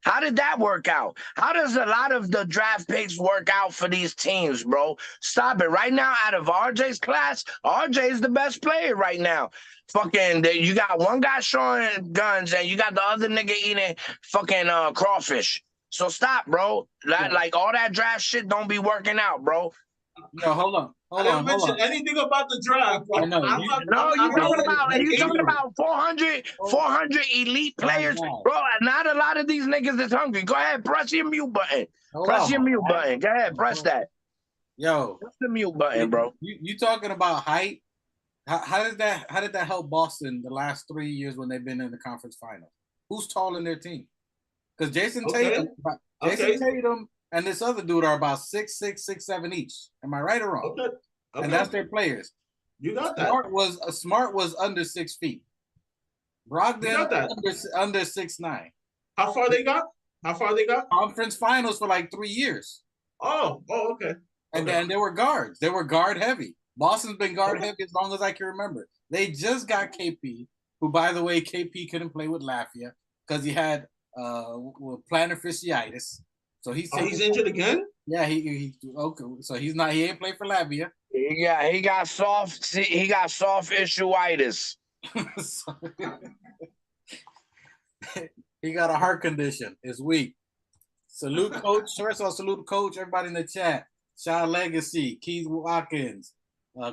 How did that work out? How does a lot of the draft picks work out for these teams, bro? Stop it. Right now, out of RJ's class, RJ is the best player right now. Fucking, you got one guy showing guns and you got the other nigga eating fucking crawfish. So stop, bro. Like all that draft shit don't be working out, bro. No, hold on. I didn't mention anything about the draft, bro. You're talking about 400 elite players. Bro, not a lot of these niggas is hungry. Go ahead, press your mute button. Press your mute button. Go ahead, press that. Yo. Press the mute button, bro. You talking about height? How did that help Boston the last 3 years when they've been in the conference final? Who's tall in their team? Because Jason Tatum and this other dude are about 6'6", 6'7" each. Am I right or wrong? Okay. And that's their players. You got that. Smart was under 6 feet. Brogdon under 6'9". How far they got? Conference finals for like 3 years. Oh, okay. And then they were guards. They were guard heavy. Boston's been guard heavy as long as I can remember. They just got KP, who, by the way, KP couldn't play with Lafayette because he had plantar fasciitis. So he's injured again? Yeah, he okay. So he ain't played for Lafayette. He got soft issueitis. He got a heart condition. It's weak. Salute coach. First of all, salute coach. Everybody in the chat. Shaw Legacy, Keith Watkins,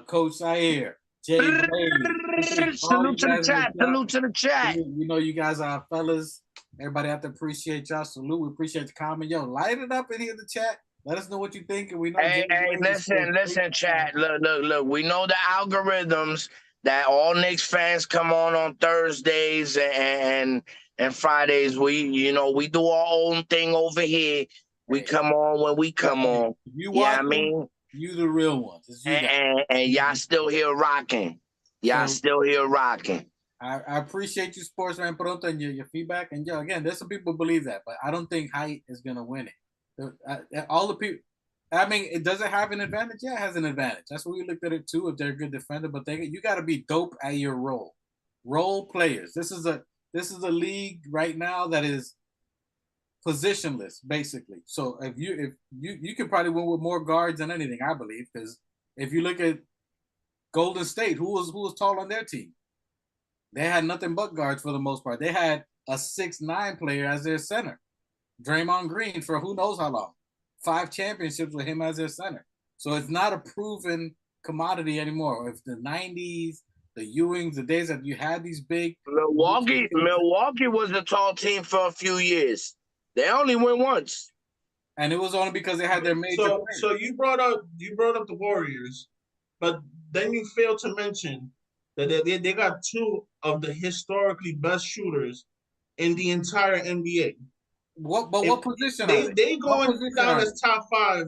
Coach Sayer, Jay Blaze. All you Salute to the guys in chat. the chat. Salute to the chat. You know, you guys are fellas. Everybody out there appreciate y'all. Salute. We appreciate the comment. Yo, light it up in here in the chat. Let us know what you think. And we know Hey, listen, chat. Look. We know the algorithms that all Knicks fans come on Thursdays and Fridays. We do our own thing over here. We come on when we come on. You Yeah, watch I mean, you the real ones. It's you guys. and y'all still here rocking. Y'all still here rocking. I appreciate you, Sportsman Pronto, and your feedback. And yo, again, there's some people believe that, but I don't think height is gonna win it. All the people. I mean, it doesn't have an advantage. Yeah, it has an advantage. That's what we looked at it too. If they're a good defender, but you got to be dope at your role players. This is a league right now that is positionless, basically. So if you could probably win with more guards than anything, I believe, because if you look at Golden State, who was tall on their team, they had nothing but guards for the most part. They had a 6'9" player as their center, Draymond Green, for who knows how long. 5 championships with him as their center. So it's not a proven commodity anymore. If the 90s, the Ewings, the days that you had these big Milwaukee was a tall team for a few years. They only win once. And it was only because they had their major So you brought up the Warriors, but then you failed to mention that they got 2 of the historically best shooters in the entire NBA. What position are they? They going down as top 5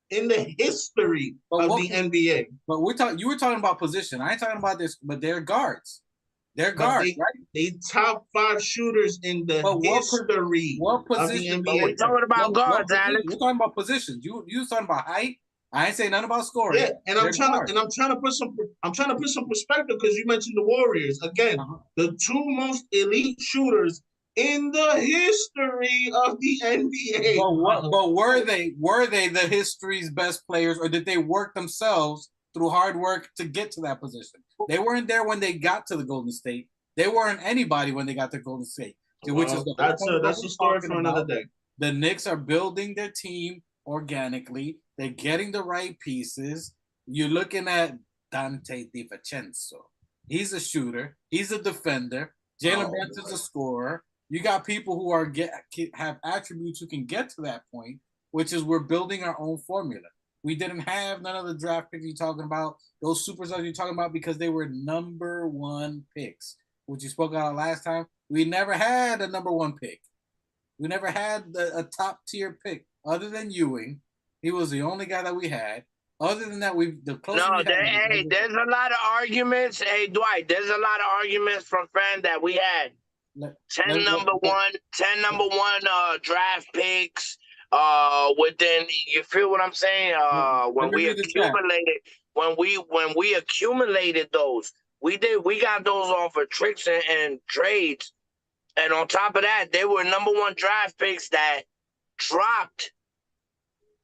in the history of the NBA. But you were talking about position. I ain't talking about this, but they're guards. They're guards, right? They top 5 shooters in the history of the NBA. But we're talking about guards, Alex. We're talking about positions. You was talking about height. I ain't saying nothing about scoring. Yeah, and I'm trying to put some perspective because you mentioned the Warriors again, the 2 most elite shooters in the history of the NBA. But were they the history's best players, or did they work themselves through hard work to get to that position? They weren't there when they got to the Golden State. They weren't anybody when they got to Golden State. Which is that's a story for another day. The Knicks are building their team organically. They're getting the right pieces. You're looking at Dante DiVincenzo. He's a shooter. He's a defender. Jalen Brunson's a scorer. You got people who have attributes who can get to that point, which is we're building our own formula. We didn't have none of the draft picks you're talking about, those superstars you're talking about, because they were number 1 picks, which you spoke about last time. We never had a number 1 pick. We never had a top tier pick other than Ewing. He was the only guy that we had. Other than that, there's a lot of arguments. Hey, Dwight, there's a lot of arguments from fans that we had 10 number one draft picks. Within, you feel what I'm saying? When we accumulated those, we got those off of tricks and trades, and on top of that, they were number 1 draft picks that dropped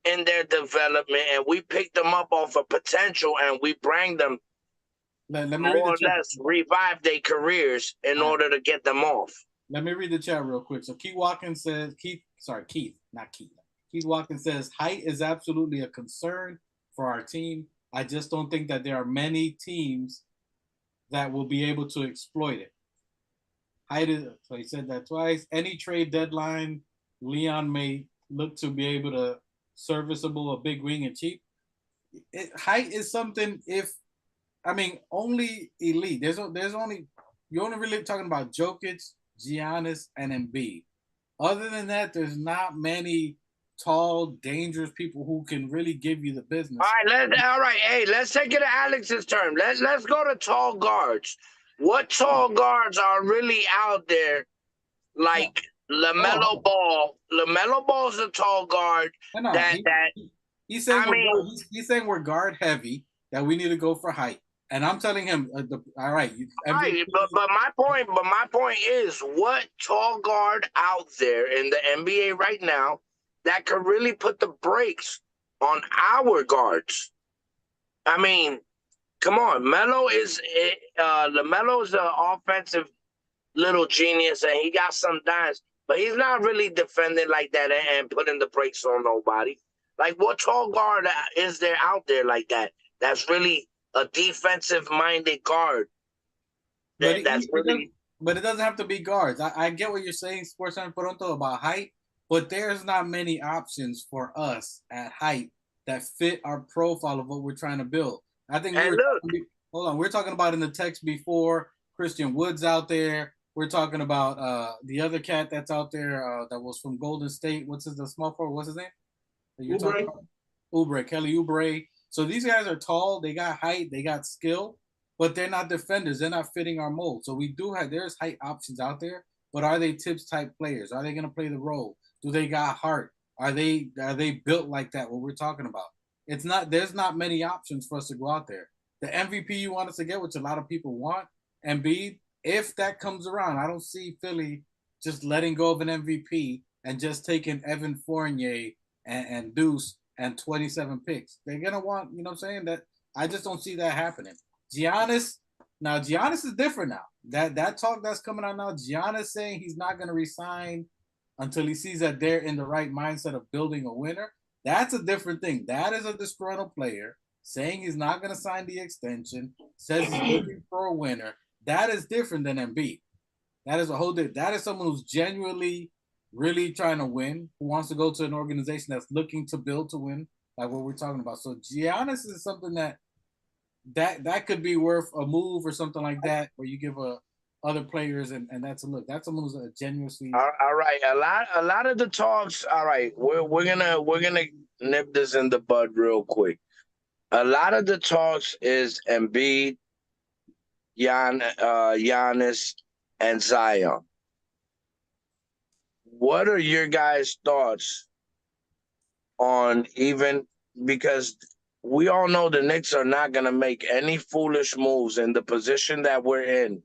in their development, and we picked them up off of potential, and we bring them more or less revive their careers in order to get them off. Let me read the chat real quick. So Keith Watkins says, Keith Watkins says, height is absolutely a concern for our team. I just don't think that there are many teams that will be able to exploit it. Height is, so he said that twice. Any trade deadline, Leon may look to be able to serviceable, a big wing and cheap. Height is something only elite. You're only really talking about Jokic, Giannis, and Embiid. Other than that, there's not many tall, dangerous people who can really give you the business. All right. Hey, let's take it to Alex's turn. Let's go to tall guards. What tall guards are really out there? Like LaMelo Ball. LaMelo Ball's a tall guard. He's saying we're guard heavy, that we need to go for height. And I'm telling him, all right. But my point is, what tall guard out there in the NBA right now that could really put the brakes on our guards? I mean, come on. LaMelo's an offensive little genius, and he got some dimes, but he's not really defending like that and putting the brakes on nobody. Like, what tall guard is there out there like that? That's really a defensive-minded guard. But That's really. But it doesn't have to be guards. I get what you're saying, Sports Center Toronto, about height, but there's not many options for us at height that fit our profile of what we're trying to build. I think we're talking about in the text before Christian Wood's out there. We're talking about the other cat that's out there that was from Golden State. The small forward? What's his name? Oubre, Kelly Oubre. So these guys are tall. They got height. They got skill. But they're not defenders. They're not fitting our mold. So there's height options out there, but are they Tibbs type players? Are they going to play the role? Do they got heart? Are they built like that? What we're talking about? There's not many options for us to go out there. The MVP you want us to get, which a lot of people want, Embiid, if that comes around, I don't see Philly just letting go of an MVP and just taking Evan Fournier and Deuce and 27 picks. They're going to want, you know what I'm saying? That I just don't see that happening. Giannis is different now. That talk that's coming out now, Giannis saying he's not going to resign until he sees that they're in the right mindset of building a winner. That's a different thing. That is a disgruntled player saying he's not going to sign the extension, says he's looking for a winner. That is different than Embiid. That is that is someone who's genuinely really trying to win, who wants to go to an organization that's looking to build to win, like what we're talking about. So Giannis is something that could be worth a move or something like that, where you give other players and that's a look. That's someone who's genuinely. All right, a lot of the talks. All right, we're gonna nip this in the bud real quick. A lot of the talks is Embiid, Giannis, and Zion. What are your guys' thoughts on even because we all know the Knicks are not going to make any foolish moves in the position that we're in,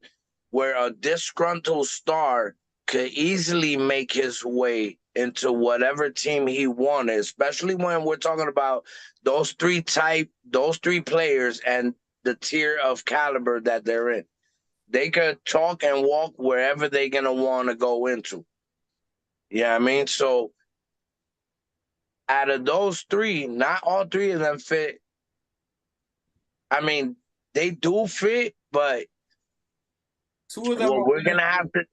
where a disgruntled star could easily make his way into whatever team he wanted, especially when we're talking about those three players and the tier of caliber that they're in. They could talk and walk wherever they're going to want to go into. Yeah, I mean, so out of those three, not all three of them fit. I mean, they do fit, but two of them we're going to have to.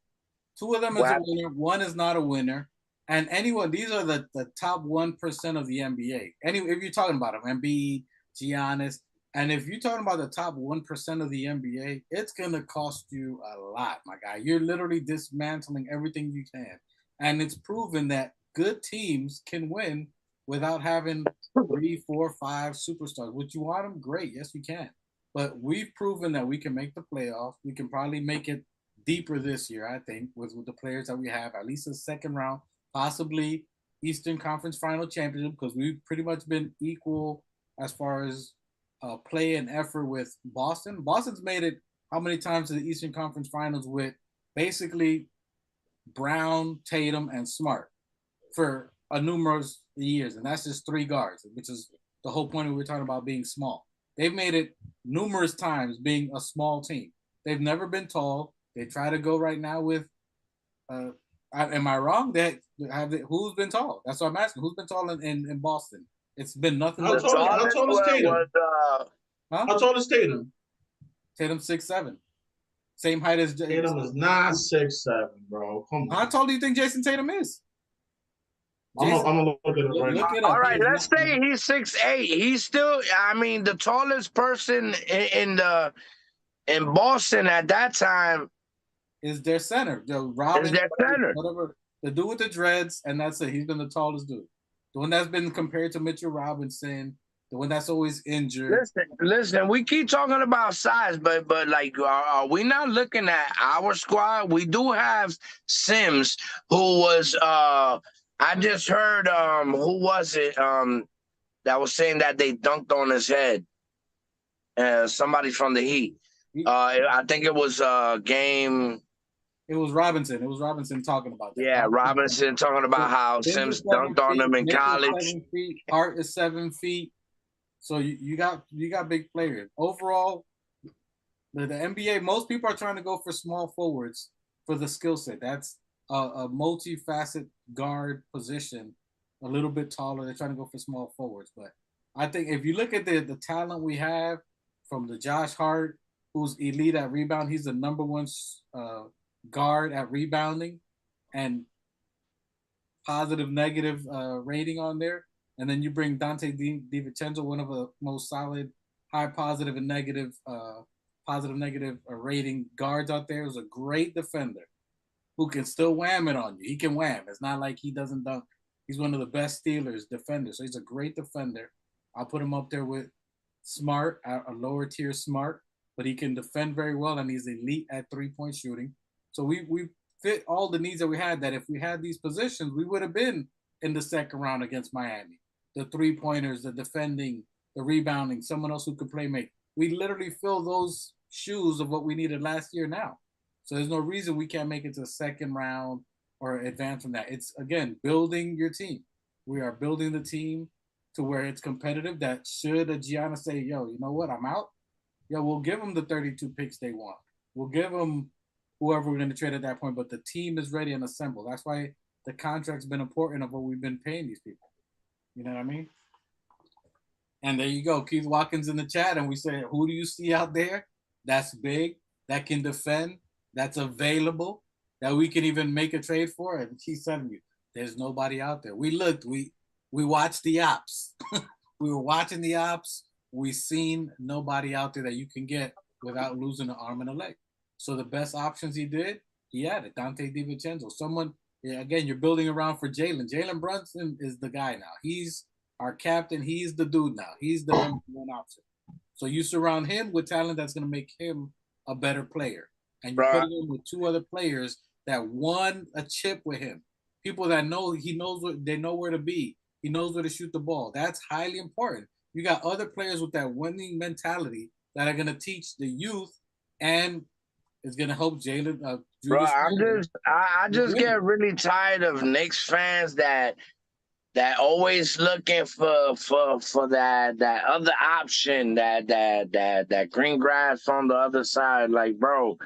Two of them is a winner. One is not a winner. And these are the top 1% of the NBA. If you're talking about them, Embiid, Giannis, and if you're talking about the top 1% of the NBA, it's going to cost you a lot, my guy. You're literally dismantling everything you can. And it's proven that good teams can win without having 3, 4, 5 superstars. Would you want them? Great. Yes, we can. But we've proven that we can make the playoffs. We can probably make it deeper this year, I think, with the players that we have, at least a second round, possibly Eastern Conference Final Championship, because we've pretty much been equal as far as play and effort with Boston. Boston's made it how many times to the Eastern Conference Finals with basically Brown, Tatum, and Smart for a numerous years, and that's just 3 guards, which is the whole point we were talking about being small. They've made it numerous times being a small team. They've never been tall. They try to go right now with. Am I wrong? Who's been tall? That's what I'm asking. Who's been tall in Boston? It's been nothing. How tall is Tatum? How tall is Tatum? Tatum's 6'7". Same height as Tatum is not 6'7", bro. Come on. How tall do you think Jason Tatum is? I'm gonna look at it right now. All right, let's say he's 6'8". He's still, I mean, the tallest person in Boston at that time is their center. Robin, is their center. Whatever. The dude with the dreads, and that's it. He's been the tallest dude. The one that's been compared to Mitchell Robinson. The one that's always injured. Listen. We keep talking about size, but like, are we not looking at our squad? We do have Sims, who was. I just heard. Who was it? That was saying that they dunked on his head. Somebody from the Heat. I think it was game. It was Robinson. It was Robinson talking about that. Yeah, Robinson talking about how Sims dunked on him in college. 7 feet. Hart is 7 feet. So you got big players. Overall, the NBA, most people are trying to go for small forwards for the skill set. That's a multifaceted guard position, a little bit taller. They're trying to go for small forwards. But I think if you look at the talent we have, from the Josh Hart, who's elite at rebound. He's the number one guard at rebounding and positive, negative rating on there. And then you bring Dante DiVincenzo, one of the most solid, high positive and negative, negative rating guards out there. Is a great defender who can still wham it on you. He can wham. It's not like he doesn't dunk. He's one of the best Steelers defenders. So he's a great defender. I'll put him up there with Smart, a lower tier Smart, but he can defend very well, and he's elite at three-point shooting. So we fit all the needs that we had, that if we had these positions, we would have been in the second round against Miami. The three-pointers, the defending, the rebounding, someone else who could play make. We literally fill those shoes of what we needed last year now. So there's no reason we can't make it to the second round or advance from that. It's, again, building your team. We are building the team to where it's competitive, that should a Giannis say, yo, you know what, I'm out? Yeah, we'll give them the 32 picks they want. We'll give them whoever we're going to trade at that point, but the team is ready and assembled. That's why the contract's been important of what we've been paying these people. You know what I mean? And there you go. Keith Watkins in the chat, and we say, who do you see out there that's big, that can defend, that's available, that we can even make a trade for? And he's telling you, there's nobody out there. We looked, we watched the ops. We were watching the ops. We seen nobody out there that you can get without losing an arm and a leg. So the best options he did, he added Dante DiVincenzo. Someone, again, you're building around for Jalen. Jalen Brunson is the guy now. He's our captain. He's the dude now. He's the number one option. So you surround him with talent that's going to make him a better player. And you put him with two other players that won a chip with him. People that know he knows what they know where to be. He knows where to shoot the ball. That's highly important. You got other players with that winning mentality that are going to teach the youth, and it's going to help Jalen. Bro, I just get really tired of Knicks fans that always looking for that other option, that green grass on the other side. Like, bro,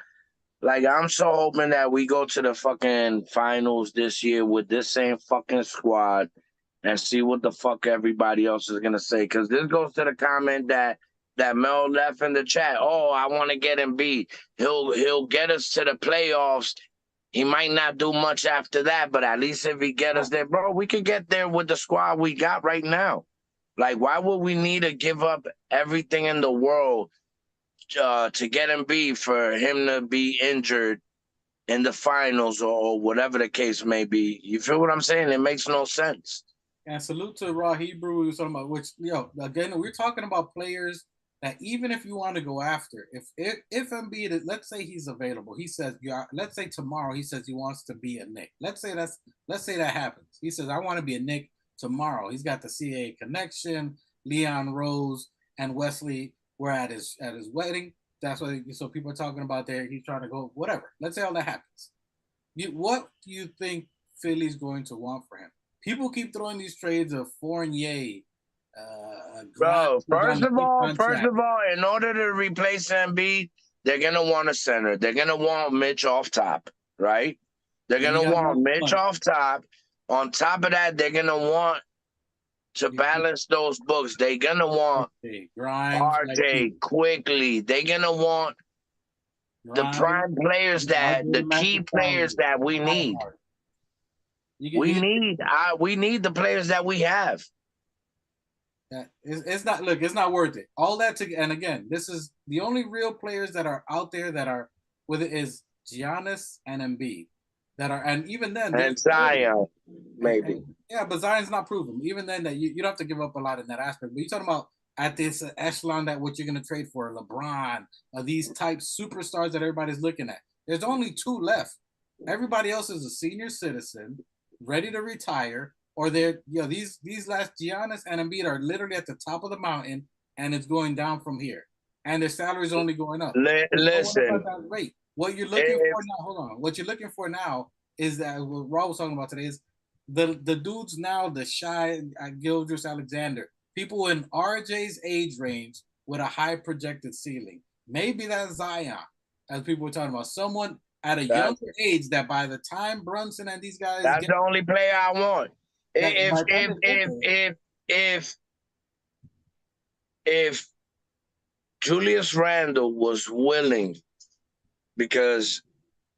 like, I'm so hoping that we go to the fucking finals this year with this same fucking squad and see what the fuck everybody else is gonna say. Because this goes to the comment that Mel left in the chat. Oh, I want to get him beat. He'll get us to the playoffs. He might not do much after that, but at least if he get us there, bro, we could get there with the squad we got right now. Like, why would we need to give up everything in the world to get him beat for him to be injured in the finals or whatever the case may be? You feel what I'm saying? It makes no sense. And salute to Raw Hebrew we were talking about, which, again, we're talking about players that even if you want to go after, if Embiid, let's say he's available, he says, let's say tomorrow he says he wants to be a Knick. Let's say that happens. He says, I want to be a Knick tomorrow. He's got the CAA connection. Leon Rose and Wesley were at his wedding. That's what. So people are talking about there. He's trying to go, whatever. Let's say all that happens. What do you think Philly's going to want for him? People keep throwing these trades of Fournier. Bro, first of all, in order to replace Embiid, they're gonna want a center. They're gonna want Mitch off top, right? They're gonna want Mitch off top. On top of that, they're gonna want to balance those books. They're gonna want RJ quickly. They're gonna want the prime players the key players that we need. We need the players that we have. It's not worth it. All that and again, this is the only real players that are out there that are with it is Giannis and Embiid that are, and even then, and Zion, maybe. But Zion's not proven. Even then, that you don't have to give up a lot in that aspect. But you're talking about at this echelon that what you're going to trade for LeBron, these type superstars that everybody's looking at. There's only two left. Everybody else is a senior citizen, ready to retire. Or they're, these last Giannis and Embiid are literally at the top of the mountain, and it's going down from here, and their salary is only going up. Listen, what you're looking for now. Hold on. What you're looking for now is that what Rob was talking about today is the dudes now, the shy Gilgeous Alexander, people in RJ's age range with a high projected ceiling. Maybe that's Zion, as people were talking about. Someone at a younger age that by the time Brunson and these guys, that's the only player I want. If Julius Randle was willing because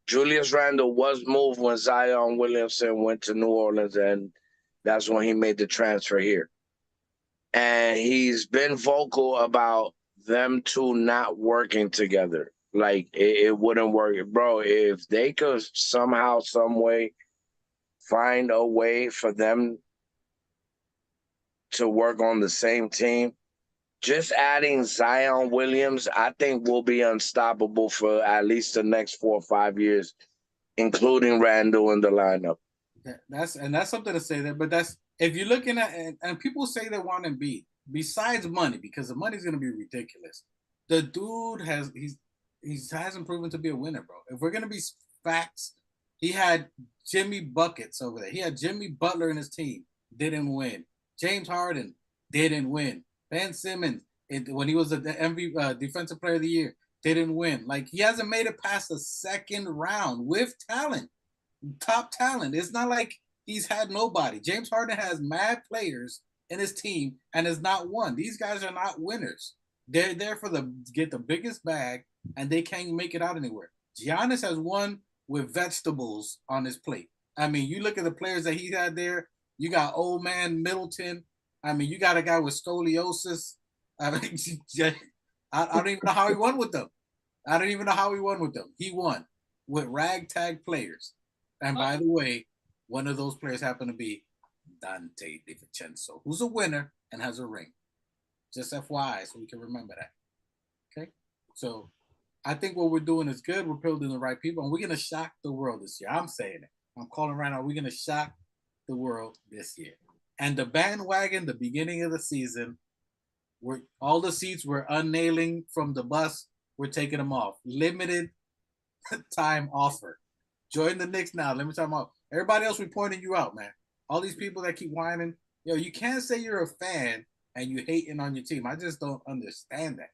Julius Randle was moved when Zion Williamson went to New Orleans, and that's when he made the transfer here. And he's been vocal about them two not working together. Like, it wouldn't work. Bro, if they could somehow, some way find a way for them to work on the same team, just adding Zion Williams, I think will be unstoppable for at least the next 4 or 5 years, including Randall in the lineup. That's something to say there. But that's if you're looking at and people say they want to be besides money because the money's going to be ridiculous. The dude hasn't proven to be a winner, bro. If we're going to be facts, he had Jimmy buckets over there. He had Jimmy Butler in his team, didn't win. James Harden didn't win. Ben Simmons, when he was the MVP, Defensive Player of the Year, didn't win. Like, he hasn't made it past the second round with talent, top talent. It's not like he's had nobody. James Harden has mad players in his team and has not won. These guys are not winners. They're there for get the biggest bag, and they can't make it out anywhere. Giannis has won with vegetables on his plate. I mean, you look at the players that he had there. You got old man Middleton. I mean, you got a guy with scoliosis. I mean, I don't even know how he won with them. He won with ragtag players. And by the way, one of those players happened to be Dante DiVincenzo, who's a winner and has a ring. Just FYI, so we can remember that. Okay? So I think what we're doing is good. We're building the right people, and we're going to shock the world this year. I'm saying it. I'm calling right now. We're going to shock the world this year. And the bandwagon, the beginning of the season, all the seats we're unnailing from the bus. We're taking them off. Limited time offer. Join the Knicks now. Limited time off. Everybody else, we're pointing you out, man. All these people that keep whining. Yo, you can't say you're a fan and you hating on your team. I just don't understand that.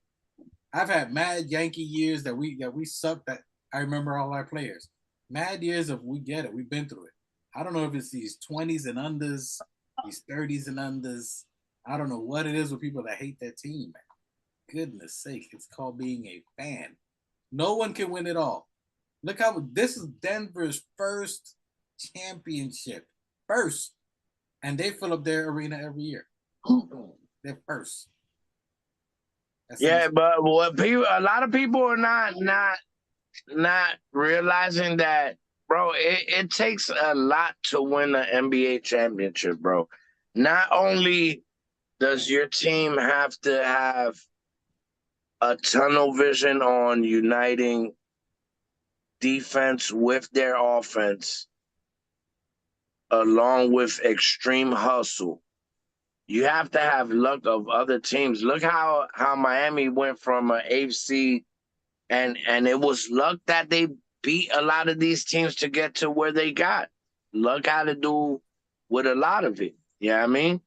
I've had mad Yankee years that we sucked at. I remember all our players. Mad years of we get it. We've been through it. I don't know if it's these 20s and unders, these 30s and unders. I don't know what it is with people that hate their team, man. Goodness sake, it's called being a fan. No one can win it all. Look how this is Denver's first championship. First. And they fill up their arena every year. They're first. That's yeah, but what a lot of people are not realizing that, bro, it takes a lot to win an NBA championship, bro. Not only does your team have to have a tunnel vision on uniting defense with their offense, along with extreme hustle. You have to have luck of other teams. Look how Miami went from an 8th seed, and it was luck that they beat a lot of these teams to get to where they got. Luck had to do with a lot of it. You know what I mean?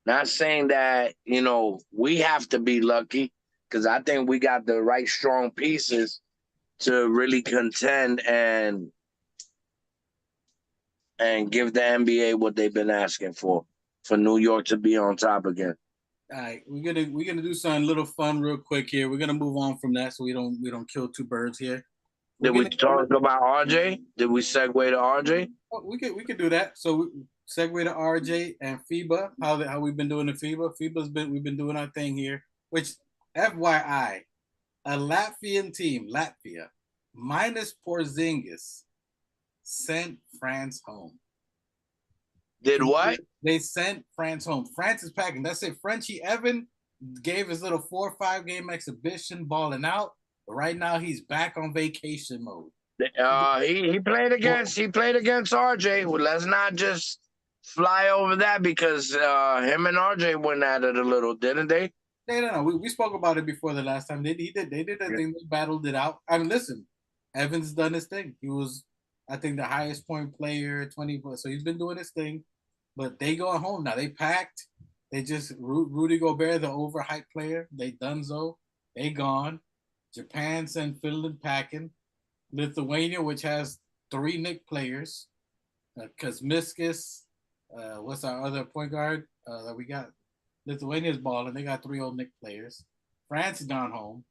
Not saying that, we have to be lucky, because I think we got the right strong pieces to really contend and give the NBA what they've been asking for New York to be on top again. All right, we're gonna do something a little fun real quick here. We're gonna move on from that so we don't kill two birds here. Did we talk about RJ? Did we segue to RJ? Oh, we could do that. So segue to RJ and FIBA. How we've been doing the FIBA. We've been doing our thing here. Which, FYI, a Latvian team, Latvia, minus Porzingis, sent France home. Did what? They sent France home. France is packing. That's it. Frenchie Evan gave his little 4 or 5 game exhibition, balling out. But right now he's back on vacation mode. He played against RJ. Well, let's not just fly over that, because him and RJ went at it a little, didn't they? No. We spoke about it before the last time. They did their thing. They battled it out. I mean, listen, Evans done his thing. He was, I think, the highest point player, 20. So he's been doing his thing. But they going home now. They packed. They just Rudy Gobert, the overhyped player. They donezo. They gone. Japan sent Finland packing. Lithuania, which has 3 Knicks players. Kuzmiskis. What's our other point guard that we got? Lithuania's balling. They got 3 old Knicks players. France has gone home.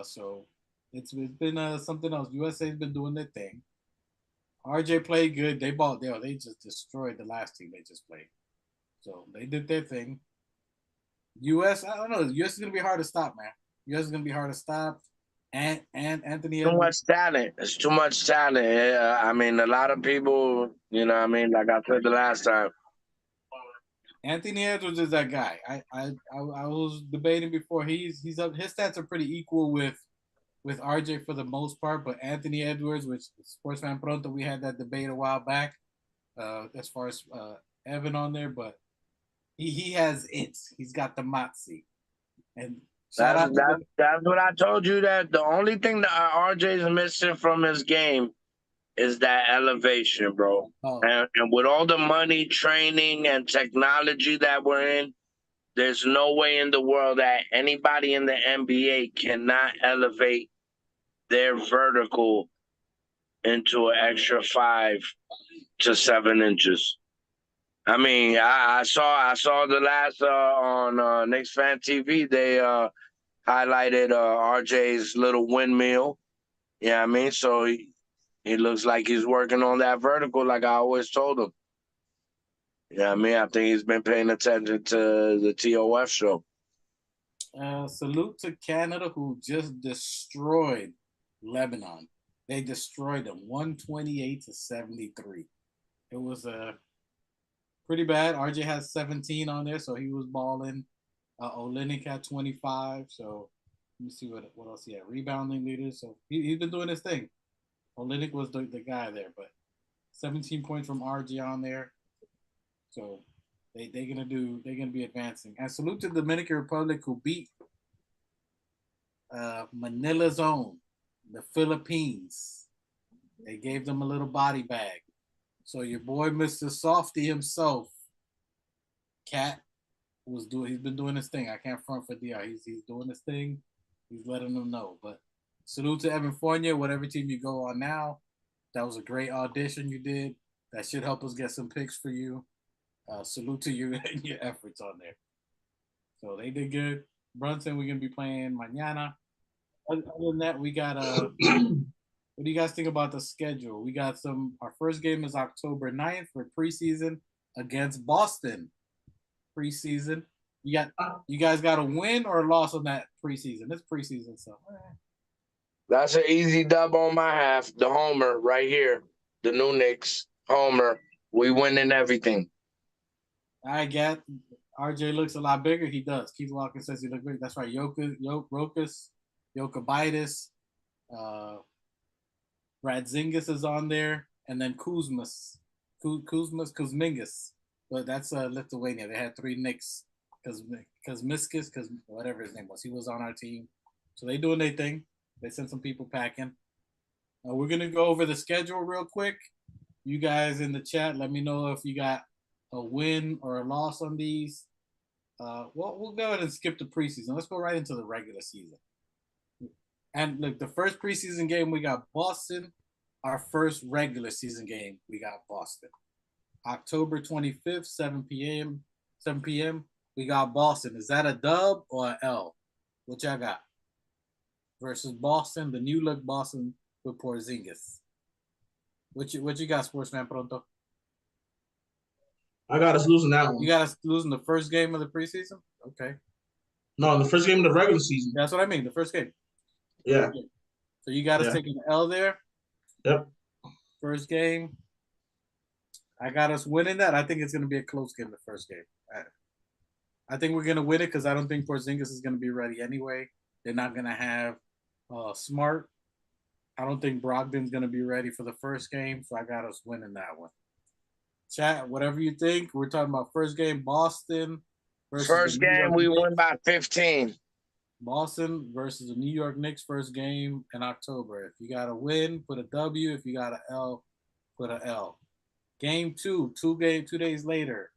So it's been something else. USA's been doing their thing. RJ played good. They just destroyed the last team they just played. So they did their thing. US, I don't know. US is gonna be hard to stop, man. US is gonna be hard to stop. And Anthony Too Edwards. much talent. It's too much talent. Yeah, I mean, a lot of people, you know what I mean? Like I said the last time. Anthony Edwards is that guy. I was debating before. He's up. His stats are pretty equal with RJ for the most part, but Anthony Edwards, which Sportsman Pronto, we had that debate a while back, as far as Evan on there, but he has it. He's got the moxie. And shout That's out to that's that's what I told you. That the only thing that RJ's missing from his game is that elevation, bro. oh, And with all the money, training, and technology that we're in, there's no way in the world that anybody in the NBA cannot elevate their vertical into an extra 5 to 7 inches. I mean, I saw the last on Knicks Fan TV. They highlighted RJ's little windmill. Yeah, I mean, so he looks like he's working on that vertical, like I always told him. Yeah, I mean, I think he's been paying attention to the TOF show. salute to Canada, who just destroyed Lebanon. They destroyed them 128-73. It was pretty bad. RJ has 17 on there, so he was balling. Olynyk had 25. So let me see what else he had. Rebounding leader. So he's been doing his thing. Olynyk was the guy there, but 17 points from RJ on there. So they're gonna be advancing. And salute to the Dominican Republic, who beat Manila's own, the Philippines. They gave them a little body bag. So your boy, Mr. Softy himself, Cat, he's been doing his thing. I can't front for DR. He's doing his thing. He's letting them know. But salute to Evan Fournier, whatever team you go on now. That was a great audition you did. That should help us get some picks for you. Salute to you and your efforts on there. So they did good. Brunson, we're gonna be playing mañana. Other than that, we got what do you guys think about the schedule? We got our first game is October 9th for preseason against Boston. Preseason. You guys got a win or a loss on that preseason? It's preseason, so That's an easy dub on my half. The homer right here. The new Knicks homer. We winning everything. I get RJ looks a lot bigger. He does. Keith Walker says he looks big. That's right. Jokic, Radzingis is on there, and then Kuzmingas. But that's Lithuania. They had 3 Knicks. Kuzmiskas, whatever his name was, he was on our team. So they doing their thing. They sent some people packing. We're gonna go over the schedule real quick. You guys in the chat, let me know if you got a win or a loss on these. We'll go ahead and skip the preseason. Let's go right into the regular season. And look, the first preseason game, we got Boston. Our first regular season game, we got Boston. October 25th, 7 p.m., we got Boston. Is that a dub or an L? What y'all got? Versus Boston, the new look Boston with Porzingis. What you got, Sportsman Pronto? I got us losing that one. You got us losing the first game of the preseason? Okay. No, the first game of the regular season. That's what I mean, the first game. Yeah. So you got us taking an L there? Yep. First game. I got us winning that. I think it's going to be a close game the first game. I think we're going to win it because I don't think Porzingis is going to be ready anyway. They're not going to have Smart. I don't think Brogdon's going to be ready for the first game, so I got us winning that one. Chat, whatever you think. We're talking about first game, Boston versus First game, we won by 15. Boston versus the New York Knicks, first game in October. If you got a win, put a W. If you got an L, put an L. Game 2, 2 days later.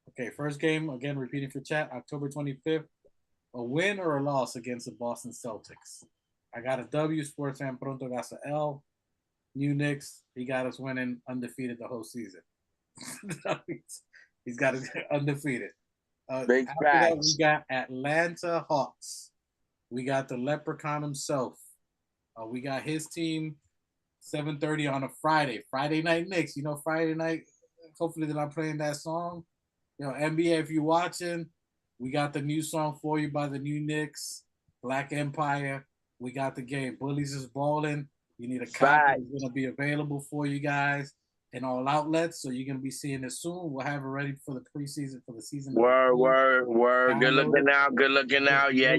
Okay, first game, again, repeating for chat, October 25th. A win or a loss against the Boston Celtics? I got a W. Sportsman Pronto got an L. New Knicks, he got us winning undefeated the whole season. He's got us undefeated. Big after that, we facts. got Atlanta Hawks. we got the Leprechaun himself. We got his team 7:30 on a Friday night Knicks. You know, Friday night. Hopefully they're not playing that song. You know, NBA, if you're watching, we got the new song for you by the new Knicks, Black Empire. We got the game. Bullies is balling. You need a copy. It's going to be available for you guys in all outlets. So you're going to be seeing it soon. We'll have it ready for the preseason, for the season. Word. Good looking out. Yeah.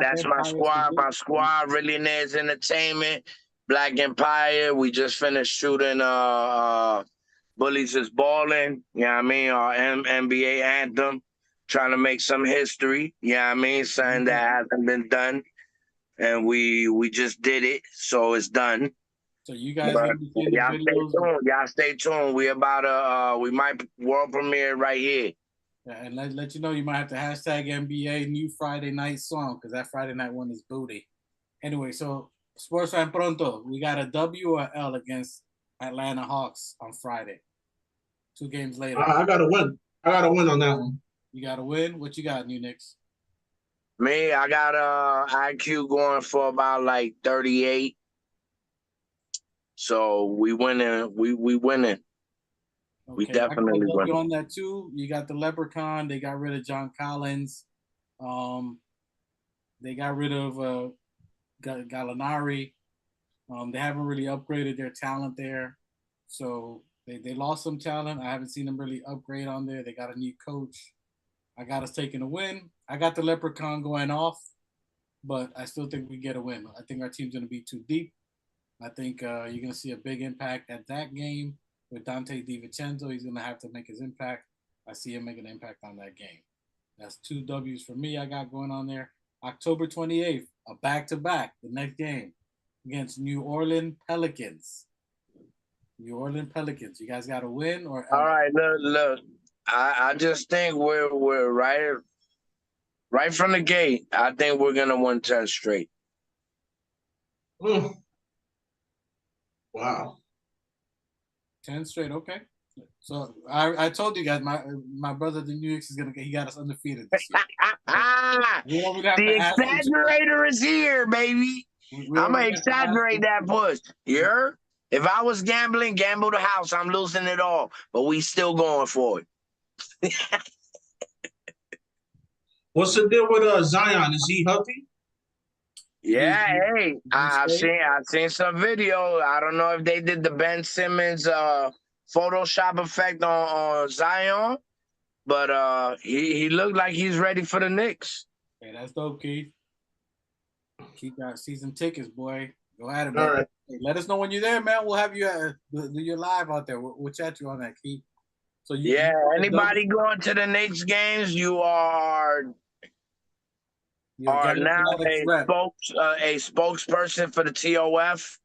That's my squad. My squad, really Ned's Entertainment, Black Empire. We just finished shooting Bullies is Balling. You know what I mean? Our NBA anthem. Trying to make some history. You know what I mean? Something that hasn't been done. And we just did it, so it's done. So you guys gonna be seeing the videos. Y'all stay tuned. We about to we might world premiere right here. Yeah, and let you know you might have to hashtag NBA new Friday night song because that Friday night one is booty. Anyway, so Sports Fan Pronto, we got a W or L against Atlanta Hawks on Friday. 2 games later. I got to win. I got to win on that one. You got to win. What you got, New Knicks? Me, I got IQ going for about like 38. So we winning. We winning. Okay. We definitely winning. On that too. You got the Leprechaun. They got rid of John Collins. They got rid of Gallinari. They haven't really upgraded their talent there. So they lost some talent. I haven't seen them really upgrade on there. They got a new coach. I got us taking a win. I got the Leprechaun going off, but I still think we get a win. I think our team's going to be too deep. I think you're going to see a big impact at that game with Dante DiVincenzo. He's going to have to make his impact. I see him making an impact on that game. That's 2 W's for me I got going on there. October 28th, a back-to-back, the next game against New Orleans Pelicans. New Orleans Pelicans. You guys got to win or all right, look. I just think we're right from the gate. I think we're gonna win 10 straight. Wow. 10 straight, okay. So I told you guys, my brother the New Knicks he got us undefeated this year. The exaggerator is here, baby. I'm gonna exaggerate that push. You heard? If I was gambling, gamble the house. I'm losing it all, but we still going for it. What's the deal with Zion? Is he healthy? Yeah, hey, I've seen some video. I don't know if they did the Ben Simmons Photoshop effect on Zion, but he looked like he's ready for the Knicks. Hey, that's dope, Keith. Keith got season tickets, boy. Go at it, All man. right. Hey, let us know when you're there, man. We'll have you do your live out there. We'll chat you on that, Keith. So anybody going to the Knicks games, you are now a spokesperson for the TOF.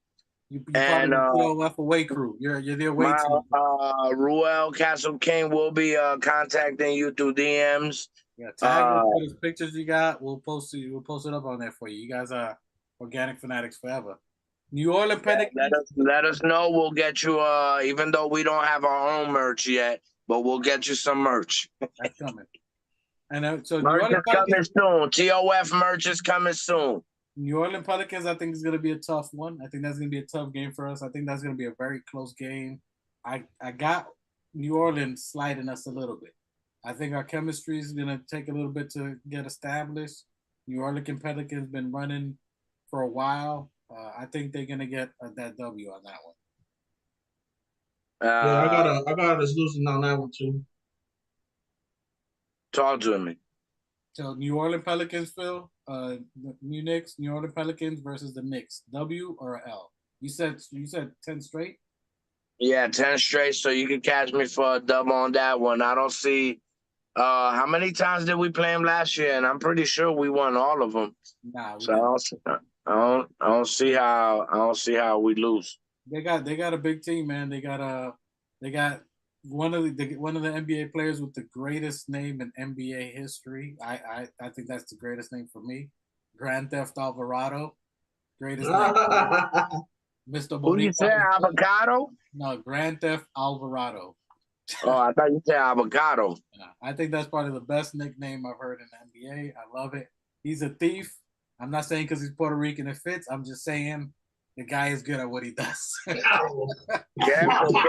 You're and the TOF away crew. You're the away team. Ruel Castle King will be contacting you through DMs. Yeah, tag those pictures you got. We'll post it up on there for you. You guys are organic fanatics forever. New Orleans Pelicans. Let us know. We'll get you. Even though we don't have our own merch yet, but we'll get you some merch. That's coming. And so merch is coming soon. TOF merch is coming soon. New Orleans Pelicans, I think is going to be a tough one. I think that's going to be a tough game for us. I think that's going to be a very close game. I got New Orleans sliding us a little bit. I think our chemistry is going to take a little bit to get established. New Orleans Pelicans been running for a while. I think they're going to get that W on that one. Yeah, I got us losing on that one too. Talk to me. So New Orleans Pelicans, Phil, New Knicks, New Orleans Pelicans versus the Knicks. W or L? You said 10 straight? Yeah, 10 straight. So you can catch me for a dub on that one. I don't see how many times did we play them last year? And I'm pretty sure we won all of them. Nah, so I don't see how we lose. They got a big team, man. They got one of the NBA players with the greatest name in NBA history. I think that's the greatest name for me. Grand Theft Alvarado. Greatest name. Mr. Who you say, Avocado? No, Grand Theft Alvarado. Oh, I thought you said avocado. I think that's probably the best nickname I've heard in the NBA. I love it. He's a thief. I'm not saying because he's Puerto Rican it fits. I'm just saying the guy is good at what he does. Careful, careful.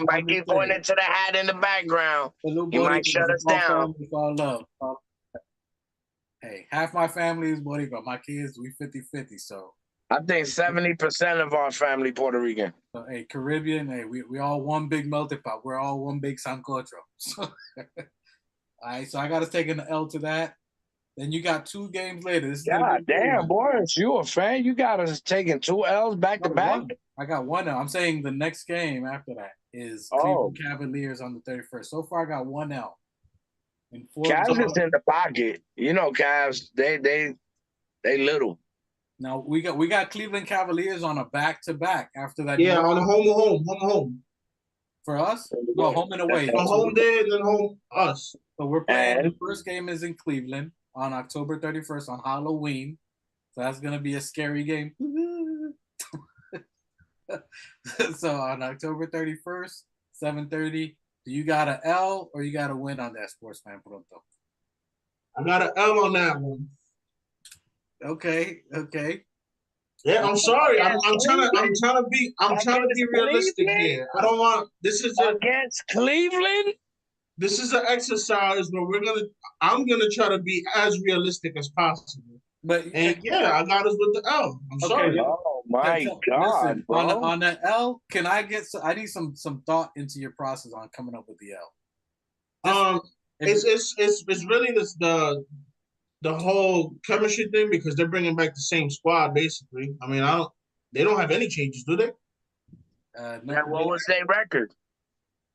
Mikey pointing to the hat in the background. He might shut us down. All love. Hey, half my family is Boricua. My kids, we 50-50. So I think 70% of our family Puerto Rican. So, hey, Caribbean, hey, we all one big melting pot. We're all one big sancocho. So, all right, so I got to take an L to that. Then you got 2 games later. This is God damn, Boris, you a fan? You got us taking 2 L's back to back? I got 1 L. I'm saying the next game after that is Cleveland Cavaliers on the 31st. So far, I got 1 L. Cavs is in the pocket. You know, Cavs, they little. Now we got Cleveland Cavaliers on a back-to-back after that. Yeah, on a home. For us? No, home and away. On home day and then home us. So we're playing. The first game is in Cleveland on October 31st on Halloween. So that's gonna be a scary game. So on October 31st, 7:30. Do you got an L or you got a win on that, Sportsman Pronto? I got an L on that one. Okay. Yeah, I'm sorry. I'm trying to be realistic here. I don't want against Cleveland. This is an exercise where I'm gonna try to be as realistic as possible. But I got us with the L. I'm sorry. Oh my God, listen, bro. on the L, can I get? I need some thought into your process on coming up with the L. It's really the whole chemistry thing because they're bringing back the same squad basically. I mean, they don't have any changes, do they? No. What was their record?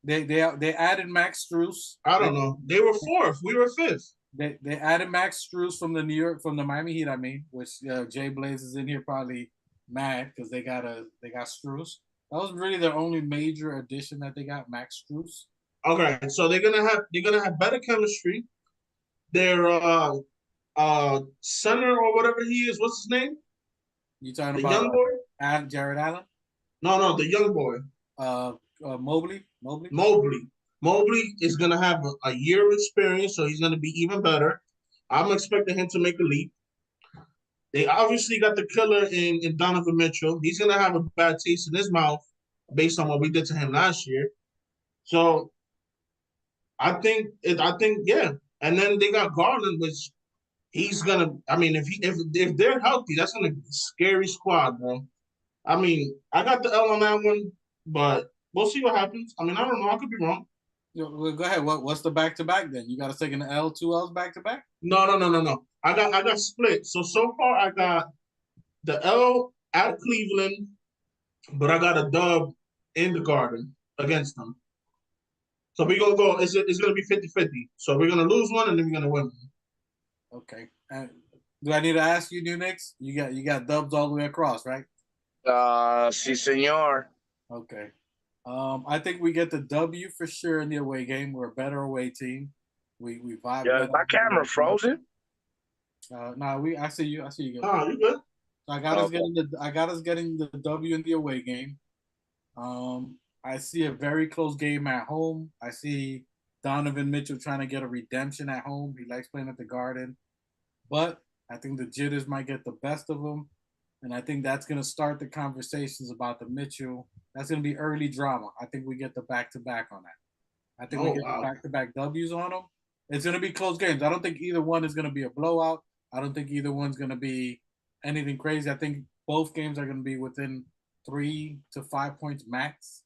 They added Max Strus. I don't know. They were 4th. We were 5th. They added Max Strus from the Miami Heat. I mean, which Jay Blaze is in here probably mad because they got Strus. That was really their only major addition that they got, Max Strus. Okay, so they're gonna have better chemistry. Their center or whatever he is, what's his name? You talking the about young boy? Jared Allen? No, the young boy. Mobley. Mobley is gonna have a year of experience, so he's gonna be even better. I'm expecting him to make a leap. They obviously got the killer in Donovan Mitchell. He's gonna have a bad taste in his mouth based on what we did to him last year. So I think yeah. And then they got Garland, which he's gonna. I mean, if they're healthy, that's gonna be a scary squad, bro. I mean, I got the L on that one, but we'll see what happens. I mean, I don't know. I could be wrong. Well, go ahead. What's the back-to-back then? You got to take an L, 2 L's back-to-back? No. I got split. So far, I got the L at Cleveland, but I got a dub in the Garden against them. So we're going to go, it's going to be 50-50. So we're going to lose one and then we're going to win one. Okay. Do I need to ask you, New Knicks? You got dubs all the way across, right? Si, senor. Okay. I think we get the W for sure in the away game. We're a better away team. We vibe. Yeah, my camera frozen. I see you. Good. Oh, you good? I got us getting the W in the away game. I see a very close game at home. I see Donovan Mitchell trying to get a redemption at home. He likes playing at the Garden, but I think the jitters might get the best of him, and I think that's going to start the conversations about the Mitchell. That's going to be early drama. I think we get the back-to-back on that. I think we get the back-to-back W's on them. It's going to be close games. I don't think either one is going to be a blowout. I don't think either one's going to be anything crazy. I think both games are going to be within 3 to 5 points max,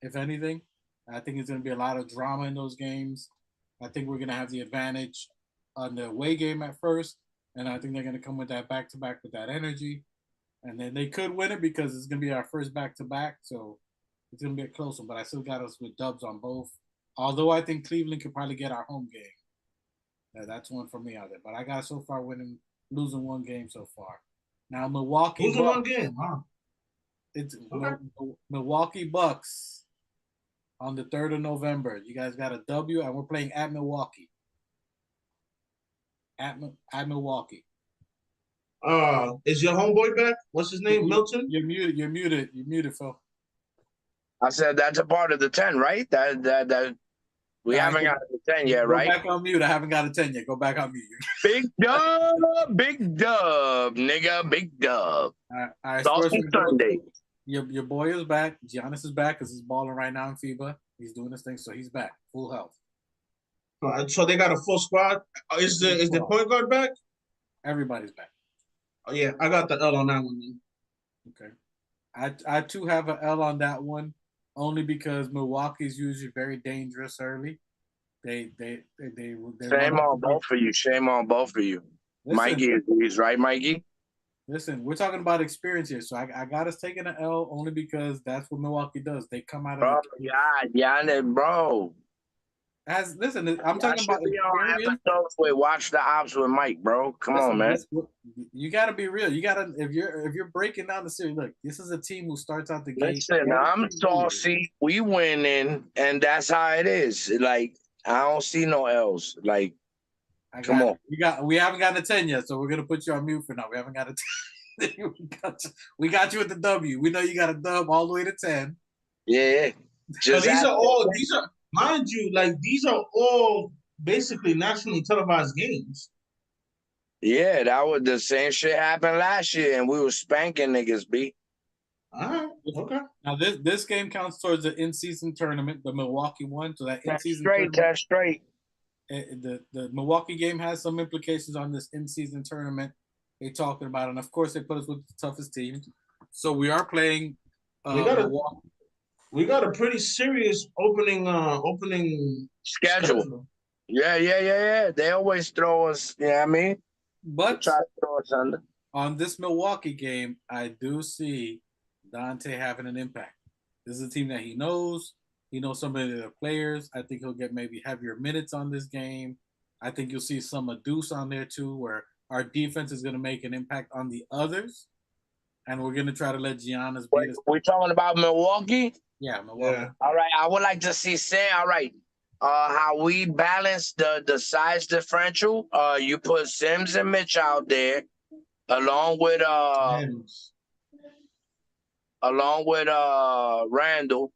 if anything. I think it's going to be a lot of drama in those games. I think we're going to have the advantage on the away game at first, and I think they're going to come with that back-to-back with that energy. And then they could win it because it's going to be our first back-to-back, so it's going to be a close one. But I still got us with dubs on both. Although I think Cleveland could probably get our home game. Yeah, that's one for me out there. But I got so far losing one game so far. Now Milwaukee losing one game, huh? It's Milwaukee Bucks on the 3rd of November. You guys got a W, and we're playing at Milwaukee. At Milwaukee. Is your homeboy back? What's his name? Milton? You're muted, Phil. I said that's a part of the 10, right? That We haven't got to 10 yet, right? Go back on mute. I haven't got a 10 yet. Go back on mute. Big dub, nigga, big dub. All right, Saucy Sunday. Your boy is back. Giannis is back because he's balling right now in FIBA. He's doing his thing, so he's back, full health. So they got a full squad. Is the point guard back? Everybody's back. Oh yeah, I got the L on that one. Then. Okay, I too have an L on that one, only because Milwaukee's usually very dangerous early. They Shame on both of you. Shame on both of you. Listen, Mikey agrees, right, Mikey? Listen, we're talking about experience here, so I got us taking an L only because that's what Milwaukee does. They come out of bro. Listen, I'm talking about experience. Watch the ops with Mike, bro. Come on, man. You got to be real. You got to if you're breaking down the series. Look, this is a team who starts out the game. Listen, I'm saucy. We winning, and that's how it is. Like I don't see no L's. Like, come on. We haven't gotten a 10 yet, so we're gonna put you on mute for now. We haven't got a 10. we got you at the W. We know you got a dub all the way to 10. Yeah. So these are mind you, like these are all basically nationally televised games. Yeah, that was the same shit happened last year, and we were spanking niggas, B. All right, okay. Now this game counts towards the in-season tournament, the Milwaukee one. So that in-season that's straight. The Milwaukee game has some implications on this in-season tournament. They're talking about it, and of course they put us with the toughest teams. So we are playing. We got a pretty serious opening schedule. Yeah. They always throw us. You know what I mean? But try to throw us under. On this Milwaukee game, I do see Dante having an impact. This is a team that he knows. He knows some of the players. I think he'll get maybe heavier minutes on this game. I think you'll see some Deuce on there too, where our defense is going to make an impact on the others. And we're going to try to let Giannis beat us. We're talking about Milwaukee? Yeah, Milwaukee. Yeah. All right. I would like to see how we balance the size differential. You put Sims and Mitch out there along with Randall,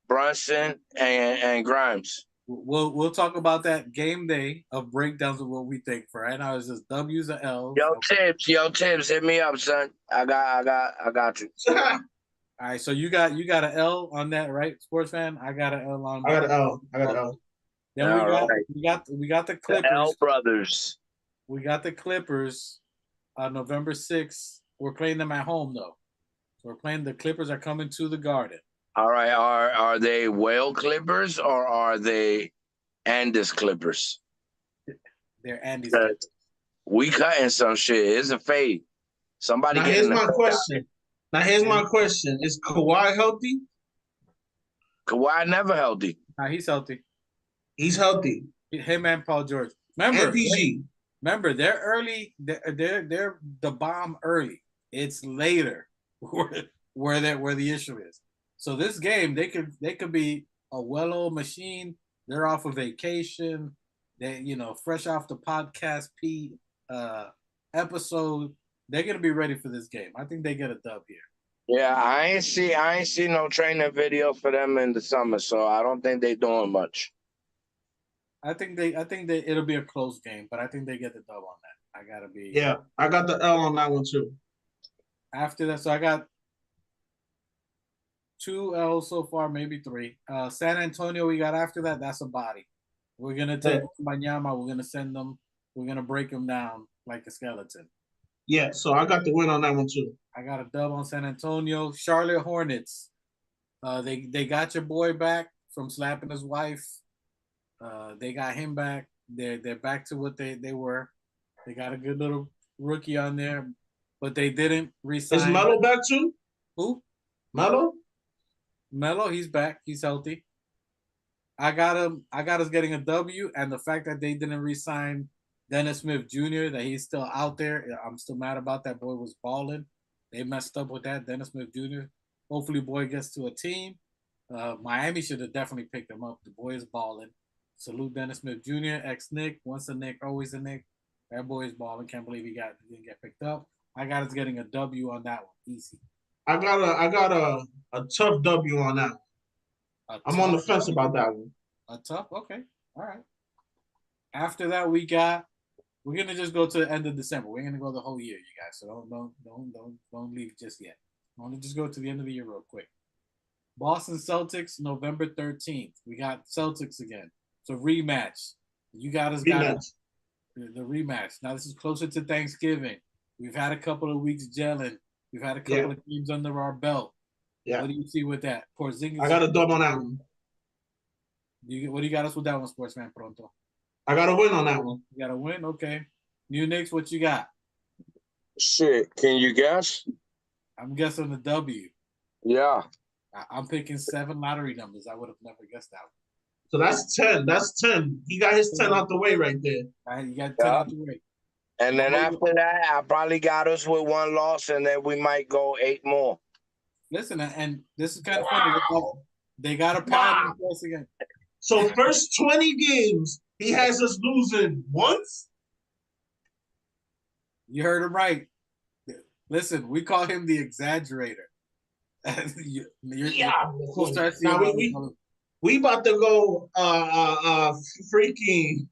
Brunson, and Grimes. We'll talk about that game day of breakdowns of what we think. For right now, it's just W's and L's. Yo, Tibbs, hit me up, son. I got you. All right, so you got an L on that, right, sports fan? I got an L on. I got an L. Then we got the Clippers. The L brothers. We got the Clippers on November 6th. We're playing them at home though. So we're playing the Clippers are coming to the Garden. All right, are they whale Clippers or are they Andes Clippers? They're Andes Clippers. We cutting some shit. It's a fade. Somebody. Now here's my question. Is Kawhi healthy? Kawhi never healthy. Nah, he's healthy. He's healthy. Him and Paul George. Remember, MPG. Remember, they're early. They're the bomb early. It's later where the issue is. So this game, they could be a well-oiled machine. They're off of vacation. They fresh off the podcast episode. They're gonna be ready for this game. I think they get a dub here. Yeah, I ain't see no training video for them in the summer, so I don't think they're doing much. I think it'll be a close game, but I think they get the dub on that. I got the L on that one too. After that, so I got 2 L's so far, maybe 3. San Antonio, we got after that. That's a body. We're gonna take Banyama. We're gonna send them. We're gonna break them down like a skeleton. Yeah, so I got the win on that one too. I got a dub on San Antonio. Charlotte Hornets. They got your boy back from slapping his wife. They got him back. They're back to what they were. They got a good little rookie on there, but they didn't resign. Is Melo back too? Who? Melo, he's back. He's healthy. I got us getting a W, and the fact that they didn't resign Dennis Smith Jr., that he's still out there, I'm still mad about that. Boy was balling. They messed up with that. Dennis Smith Jr. Hopefully, boy gets to a team. Miami should have definitely picked him up. The boy is balling. Salute Dennis Smith Jr., ex-Knick. Once a Knick, always a Knick. That boy is balling. Can't believe he didn't get picked up. I got us getting a W on that one. Easy. I got a tough W on that one. I'm on the fence about that one. A tough. Okay. All right. After that, we're gonna just go to the end of December. We're gonna go the whole year, you guys. So don't leave just yet. I want to just go to the end of the year real quick. Boston Celtics, November 13th. We got Celtics again. So rematch. You got us got the rematch. Now this is closer to Thanksgiving. We've had a couple of weeks gelling. We've had a couple of games under our belt. Yeah. What do you see with that? Porzingis. I got a dub on that one. What do you got us with that one, Sportsman Pronto? I got a win on that one. You got a win? Okay. New Knicks, what you got? Shit, can you guess? I'm guessing the W. Yeah. I'm picking 7 lottery numbers. I would have never guessed that one. So that's 10. That's 10. He got his 10 out the way right there. All right, you got 10 out the way. And then after that, I probably got us with 1 loss, and then we might go 8 more. Listen, and this is kind of funny. They got a pattern for us again. So first 20 games, he has us losing once? You heard him right. Listen, we call him the exaggerator. We about to go freaking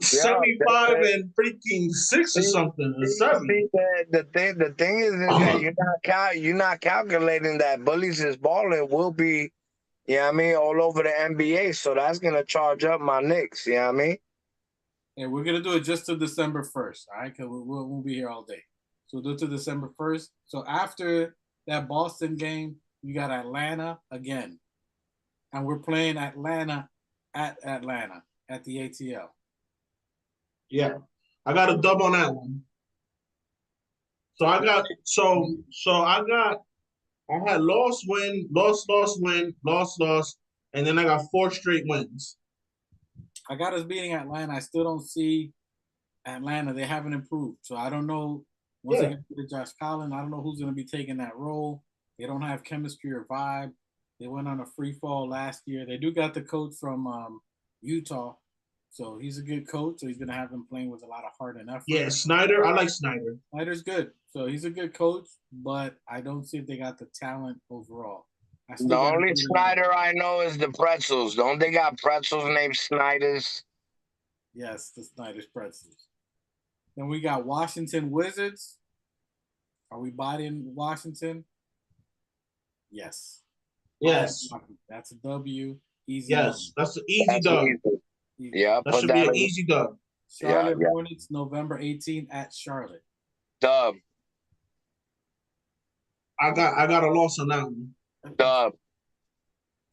75 and freaking 6 or something. Or 7. The thing is that you're not calculating that Bullies is balling will be, you know what I mean, all over the NBA. So that's gonna charge up my Knicks, you know what I mean? And we're gonna do it just to December 1st, all right? Because we'll be here all day. So we'll do it to December 1st. So after that Boston game, you got Atlanta again. And we're playing Atlanta at the ATL. Yeah. I got a dub on that one. So I had loss, win, loss, win, loss, and then I got 4 straight wins. I got us beating Atlanta. I still don't see Atlanta. They haven't improved. So I don't know. Once they get to Josh Collins, I don't know who's going to be taking that role. They don't have chemistry or vibe. They went on a free fall last year. They do got the coach from Utah. So he's a good coach. So he's going to have them playing with a lot of heart and effort. Yeah, Snyder. I like Snyder. Snyder's good. So he's a good coach, but I don't see if they got the talent overall. The only Snyder I know is the Pretzels. Don't they got pretzels named Snyders? Yes, the Snyder's Pretzels. Then we got Washington Wizards. Are we bodying Washington? Yes. Yes. That's a W. Easy. Yes, that's an easy dub. Yeah, that should be an easy dub. Charlotte Hornets, November 18th at Charlotte. Dub. I got a loss on that one. Dub.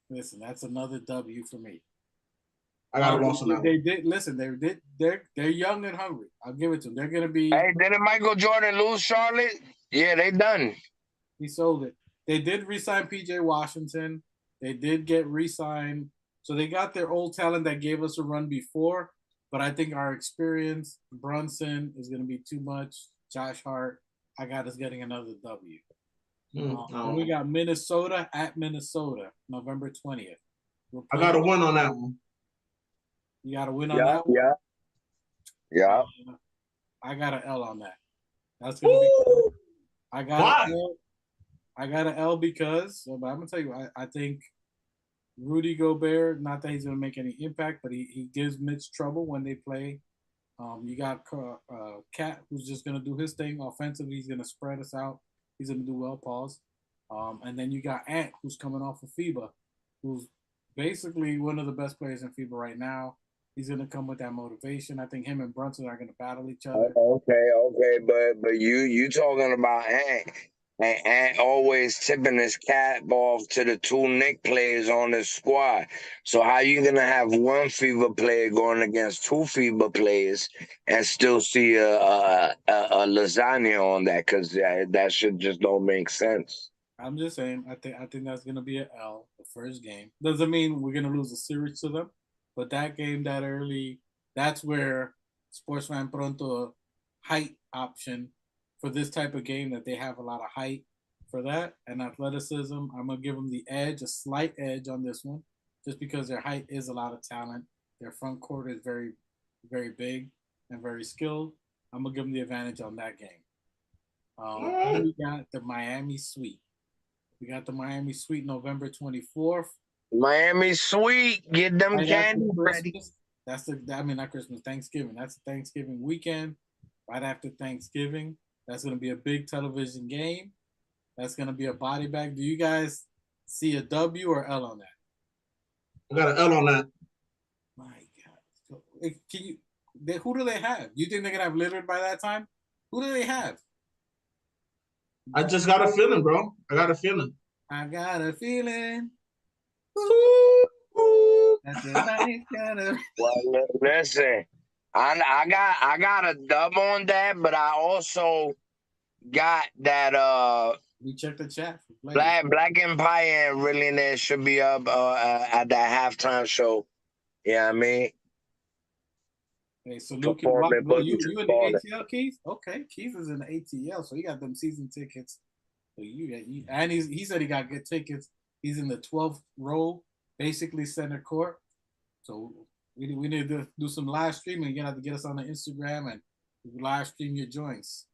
Listen, that's another W for me. I got a loss on that one. They did listen. They're young and hungry. I'll give it to them. They're gonna be. Hey, didn't Michael Jordan lose Charlotte? Yeah, they done. He sold it. They did re-sign PJ Washington. They did get re-signed. So they got their old talent that gave us a run before. But I think our experience, Brunson is going to be too much. Josh Hart, I got us getting another W. And we got Minnesota at Minnesota, November 20th. I got a win on that one. You got a win on that one? Yeah. I got an L on that. That's going to be I got an L because, but I'm going to tell you, I think Rudy Gobert, not that he's going to make any impact, but he gives Mitch trouble when they play. You got Cat, who's just going to do his thing offensively. He's going to spread us out. He's going to do well, pause. And then you got Ant, who's coming off of FIBA, who's basically one of the best players in FIBA right now. He's going to come with that motivation. I think him and Brunson are going to battle each other. Okay, but you talking about Ant. And Ant always tipping his cap off to the 2 Knicks players on his squad. So how you gonna have 1 FIBA player going against 2 FIBA players and still see a lasagna on that? Because that shit just don't make sense. I'm just saying. I think that's gonna be an L the first game. Doesn't mean we're gonna lose a series to them, but that game that early, that's where Sportsman Pronto height option. For this type of game that they have a lot of height for that and athleticism, I'm going to give them the edge, a slight edge on this one, just because their height is a lot of talent. Their front court is very, very big and very skilled. I'm going to give them the advantage on that game. Then we got the Miami Sweep. We got the Miami Sweep November 24th. Miami sweet. Get them Right candy after ready. Christmas. Not Christmas, Thanksgiving. That's the Thanksgiving weekend. Right after Thanksgiving, that's going to be a big television game. That's going to be a body bag. Do you guys see a W or L on that? I got an L on that. My God. Who do they have? You think they're going to have Lillard by that time? Who do they have? I just got a feeling, bro. I got a feeling. I got a feeling. That's a nice kind of. Well, listen, I got a dub on that, but I also got that We check the chat for Black Empire and Millionaire should be up at that halftime show. Yeah, I mean. Hey, so Luke, Performing you in booty the ATL, Keith? Okay, Keith is in the ATL, so he got them season tickets. So and he said he got good tickets. He's in the 12th row, basically center court. So we need to do some live streaming. You're gonna have to get us on the Instagram and live stream your joints.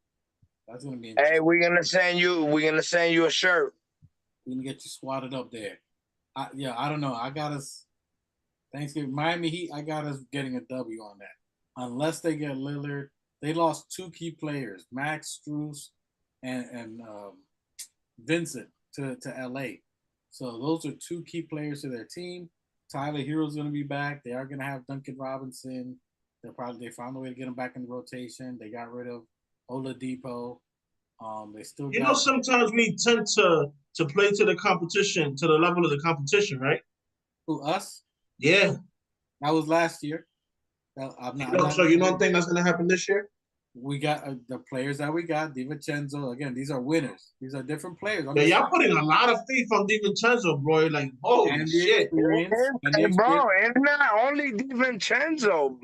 That's gonna be interesting. Hey, we're gonna send you a shirt. We're gonna get you squatted up there. I don't know. I got us Thanksgiving Miami Heat. I got us getting a W on that. Unless they get Lillard, they lost two key players, Max Strus and Vincent to LA. So those are two key players to their team. Tyler Hero's going to be back. They are going to have Duncan Robinson. They found a way to get him back in the rotation. They got rid of Oladipo. They still. Sometimes we tend to play to the competition, to the level of the competition, right? Who, us? Yeah. That was last year. So you don't think that's going to happen this year? We got the players that we got. DiVincenzo, again, these are winners. These are different players. Y'all putting a lot of faith on DiVincenzo, bro. Like, holy shit. Bro, it's not only DiVincenzo.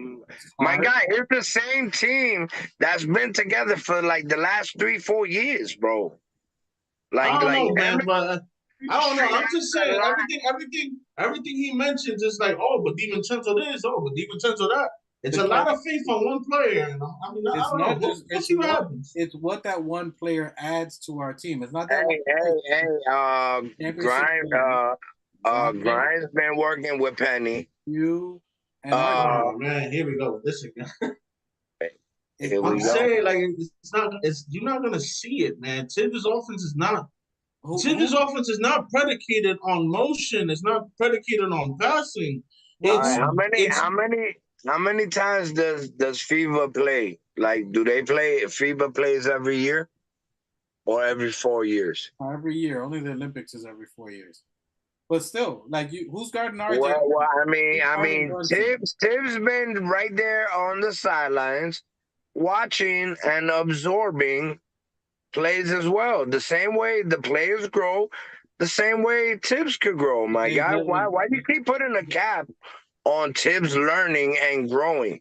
My guy, it's the same team that's been together for like the last 3-4 years, bro. I don't know, man, but I don't know. I'm just saying everything he mentions is like, oh, but DiVincenzo this, oh, but DiVincenzo that. It's a lot of faith on one player. You know? I mean, I don't know. We'll see what happens. It's what that one player adds to our team. It's not that. Grimes been working with Penny. Oh man, here we go with this again. I'm saying, like, you're not gonna see it, man. Tibbs' offense is not. Tibbs' offense is not predicated on motion. It's not predicated on passing. How many times does FIBA play? Like, do they play? FIBA plays every year, or every 4 years? Every year. Only the Olympics is every 4 years. But still, like, who's guarding RJ? Well, I mean, Tibbs been right there on the sidelines, watching and absorbing plays as well. The same way the players grow, the same way Tibbs could grow. My guy, why do you keep putting a cap on Tibbs learning and growing?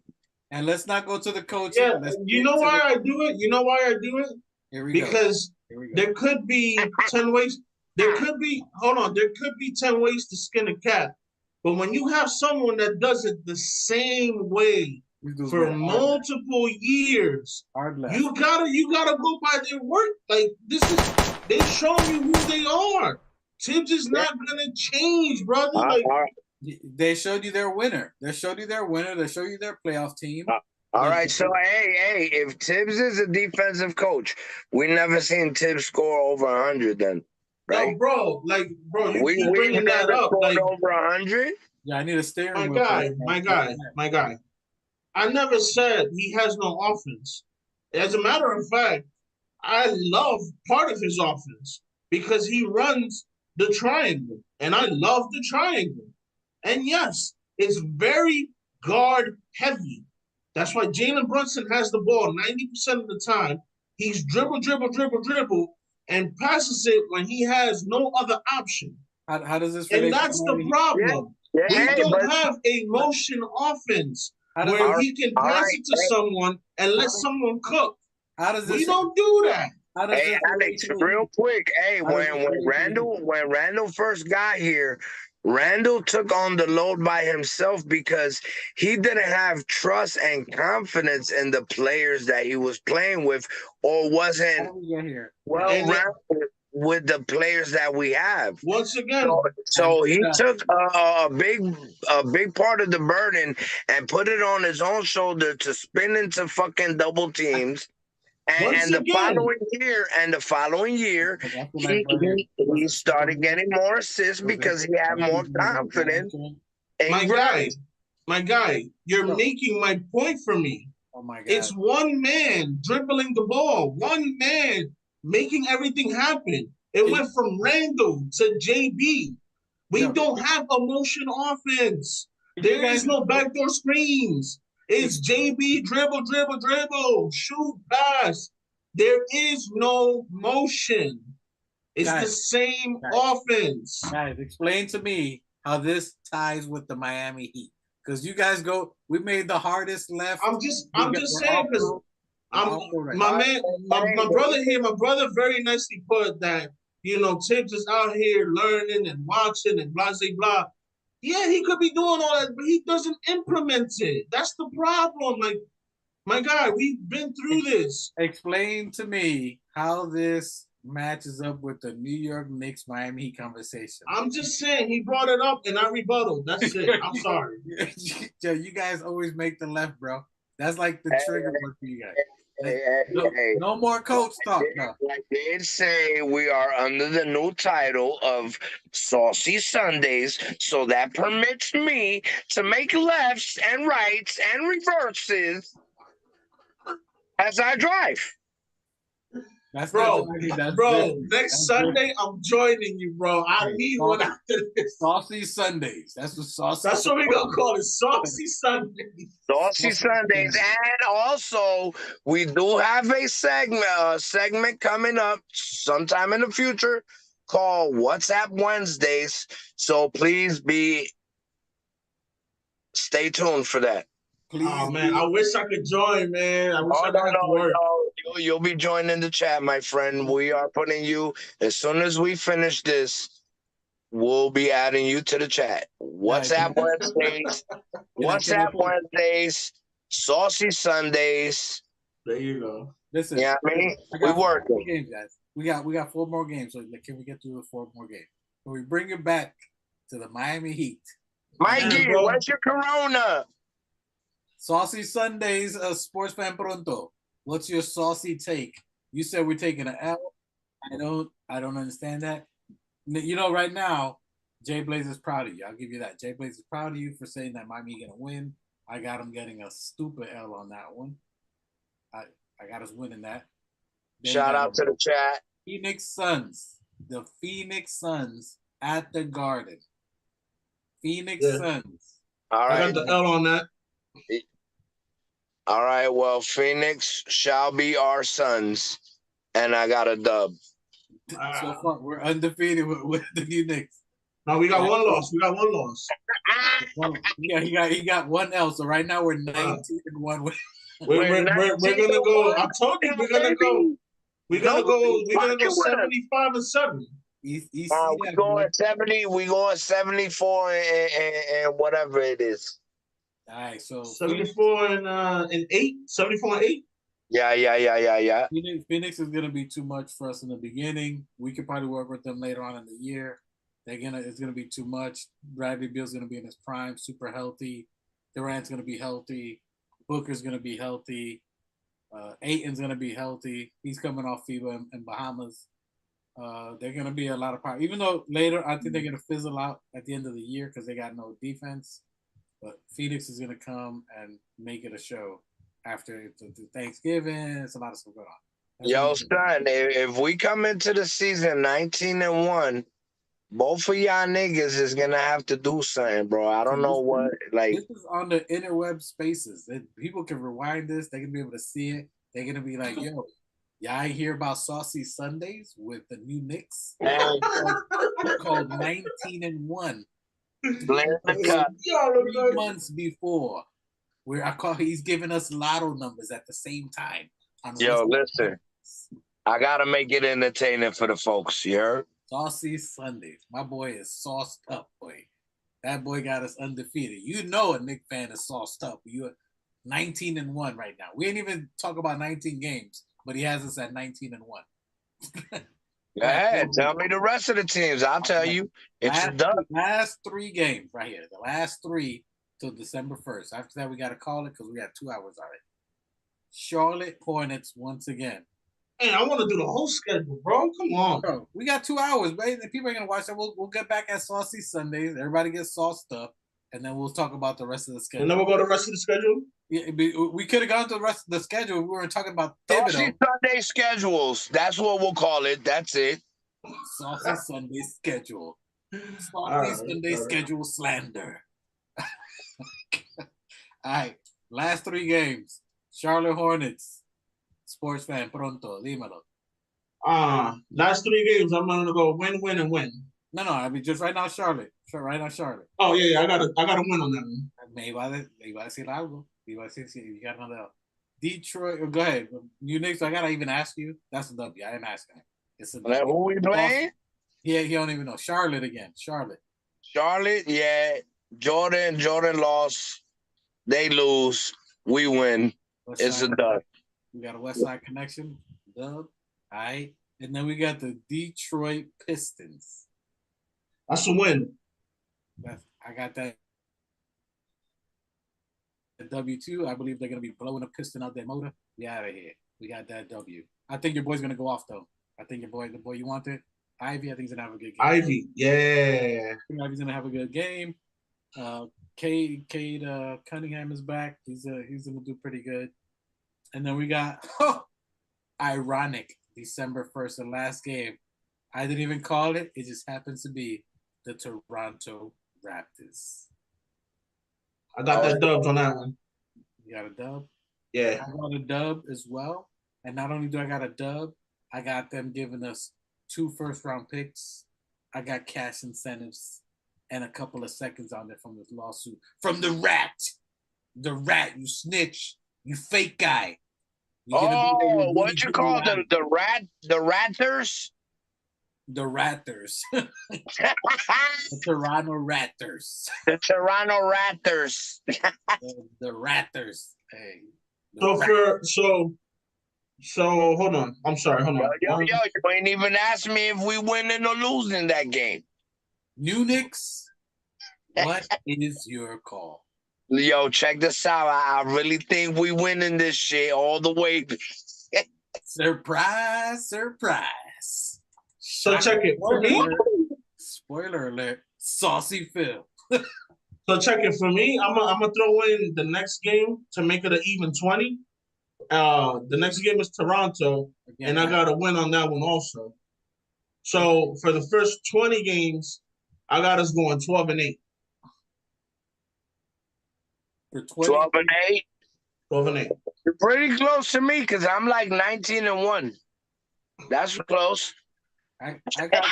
And let's not go to the coach. Yeah, you know why I do it? You know why I do it? Because there could be 10 ways. There could be 10 ways to skin a cat. But when you have someone that does it the same way for multiple years, you gotta go by their work. Like, they show you who they are. Tibbs is not gonna change, brother. They showed you their winner. They showed you their winner. They showed you their playoff team. All right, so hey, if Tibbs is a defensive coach, we never seen Tibbs score over 100 then, right? No, bro, you keep bringing that up. Like, over 100? Yeah, I need a steering wheel. My guy. I never said he has no offense. As a matter of fact, I love part of his offense because he runs the triangle, and I love the triangle. And yes, it's very guard heavy. That's why Jalen Brunson has the ball 90% of the time. He's dribble, and passes it when he has no other option. How does this? And that's the problem. We don't have a motion offense where he can pass it to someone and let someone cook. We don't do that. Hey, Alex, real quick. Hey, when Randall first got here, Randall took on the load by himself because he didn't have trust and confidence in the players that he was playing with, or wasn't. with the players that we have. Once again, So he took a big part of the burden and put it on his own shoulder to spin into fucking double teams. And the following year, he started getting more assists because he had more confidence. My guy, you're making my point for me. Oh my God! It's one man dribbling the ball, one man making everything happen. It went from Randall to JB. We don't have a motion offense. There is no backdoor screens. It's JB dribble, shoot, pass. There is no motion. It's the same offense. Guys, explain to me how this ties with the Miami Heat. Because you guys we made the hardest left. I'm just saying because my brother very nicely put that, Tibbs is out here learning and watching and blah, blah, blah. Yeah, he could be doing all that, but he doesn't implement it. That's the problem. Like, my guy, we've been through this. Explain to me how this matches up with the New York Knicks Miami Heat conversation. I'm just saying he brought it up and I rebutted. That's it. I'm sorry. You guys always make the left, bro. That's like the trigger word for you guys. No more coach talk. No. I did say we are under the new title of Saucy Sundays, so that permits me to make lefts and rights and reverses as I drive. Bro, next Sunday I'm joining you, bro. I need one after this. Saucy Sundays. That's what we're gonna call it. Saucy Sundays. Saucy Sundays. And also we do have a segment coming up sometime in the future called WhatsApp Wednesdays. So please stay tuned for that. Please. Oh man, I wish I could join, man. I wish I could work. You'll be joining the chat, my friend. We are putting you, as soon as we finish this, we'll be adding you to the chat. WhatsApp Wednesdays, Saucy Sundays. There you go. Listen, yeah, we're working. Games, guys. We got 4 more games. So can we get through the 4 more games? Can we bring it back to the Miami Heat? Mikey, what's your Corona? Saucy Sundays, Sports Fan Pronto. What's your saucy take? You said we're taking an L. I don't understand that. Right now, Jay Blaze is proud of you. I'll give you that. Jay Blaze is proud of you for saying that Miami gonna win. I got him getting a stupid L on that one. I got us winning that. Shout out to the chat. Phoenix Suns. The Phoenix Suns at the Garden. Phoenix Suns. All right. I got the L on that. All right, well, Phoenix shall be our Suns, and I got a dub. So far, we're undefeated with the new Knicks. No, we got one loss. Yeah, he got 1 L. So right now we're 19-1. We're gonna go. I told you we're gonna go. We're gonna go 75-7. We're going 70. We're going 74 and whatever it is. All right, so 74 and 8. 74 and 8. Yeah. Phoenix is gonna be too much for us in the beginning. We could probably work with them later on in the year. It's gonna be too much. Bradley Beal's gonna be in his prime, super healthy. Durant's gonna be healthy. Booker's gonna be healthy. Ayton's gonna be healthy. He's coming off FIBA in Bahamas. They're gonna be a lot of power. Even though later I think they're gonna fizzle out at the end of the year because they got no defense. But Phoenix is gonna come and make it a show after the Thanksgiving. It's a lot of stuff going on. Yo, son, if we come into the season 19-1, both of y'all niggas is gonna have to do something, bro. I don't know what. Like, this is on the interweb spaces. People can rewind this. They're gonna be able to see it. They're gonna be like, "Yo, y'all hear about Saucy Sundays with the new Knicks called 19-1." 3 months before, he's giving us lotto numbers at the same time. Yo, listen, I gotta make it entertaining for the folks. You heard? Saucy Sundays. My boy is sauced up, boy. That boy got us undefeated. You know a Knicks fan is sauced up. You're 19-1 right now. We ain't even talk about 19 games, but he has us at 19-1. Go ahead. Tell me the rest of the teams. I'll tell you. It's done. Last 3 games right here. The last 3 till December 1st. After that, we got to call it because we got 2 hours already. Charlotte Hornets once again. Man, I want to do the whole schedule, bro. Come on. Bro, we got 2 hours, baby. People are going to watch that. We'll get back at Saucy Sundays. Everybody gets sauced up. And then we'll talk about the rest of the schedule. And then we'll go to the rest of the schedule? Yeah, we could have gone to the rest of the schedule. We were talking about Saucy Sunday schedules. That's what we'll call it. That's it. Saucy Sunday schedule. Saucy Sunday schedule slander. All right. Last 3 games. Charlotte Hornets. Sports fan, pronto, dímelo. Last 3 games, I'm gonna go win, win, and win. No, I mean just right now, Charlotte. Right now, Charlotte. Oh yeah, I gotta win on that one. Me iba a decir algo. Iba a decir si you got another. Detroit. Go ahead. You Knicks. I gotta even ask you. That's a W. I am asking. It's a W. Who we playing? Yeah, he don't even know. Charlotte again. Charlotte, yeah. Jordan lost. They lose. We win. It's a dub. We got a West Side connection. Dub. All right. And then we got the Detroit Pistons. That's a win. I got that. The W2. I believe they're going to be blowing a piston out their motor. We out of here. We got that W. I think your boy's going to go off, though. I think the boy you wanted, Ivy, I think he's going to have a good game. Ivy, yeah. I think Ivy's going to have a good game. Cade Cunningham is back. He's going to do pretty good. And then we got, ironic, December 1st, the last game. I didn't even call it. It just happens to be the Toronto Raptors. I got that dubs on that one. You got a dub? Yeah. I got a dub as well. And not only do I got a dub, I got them giving us 2 first-round picks. I got cash incentives and a couple of seconds on there from this lawsuit. From the rat. The rat, you snitch. You fake guy. What'd you call them? The Ratters? The Raptors. The Toronto Raptors. The Toronto Raptors. The Raptors. Hey. So hold on. I'm sorry. Hold on. Yo, you ain't even asked me if we winning or losing that game. New Knicks, what is your call? Yo, check this out. I really think we winning this shit all the way. Surprise, surprise. So check it. For me, spoiler alert, Saucy Phil. So check it. For me, I'm gonna throw in the next game to make it an even 20. The next game is Toronto, and I got to win on that one also. So for the first 20 games, I got us going 12-8. For 12-8? 12-8. You're pretty close to me because I'm like 19-1. That's close. I got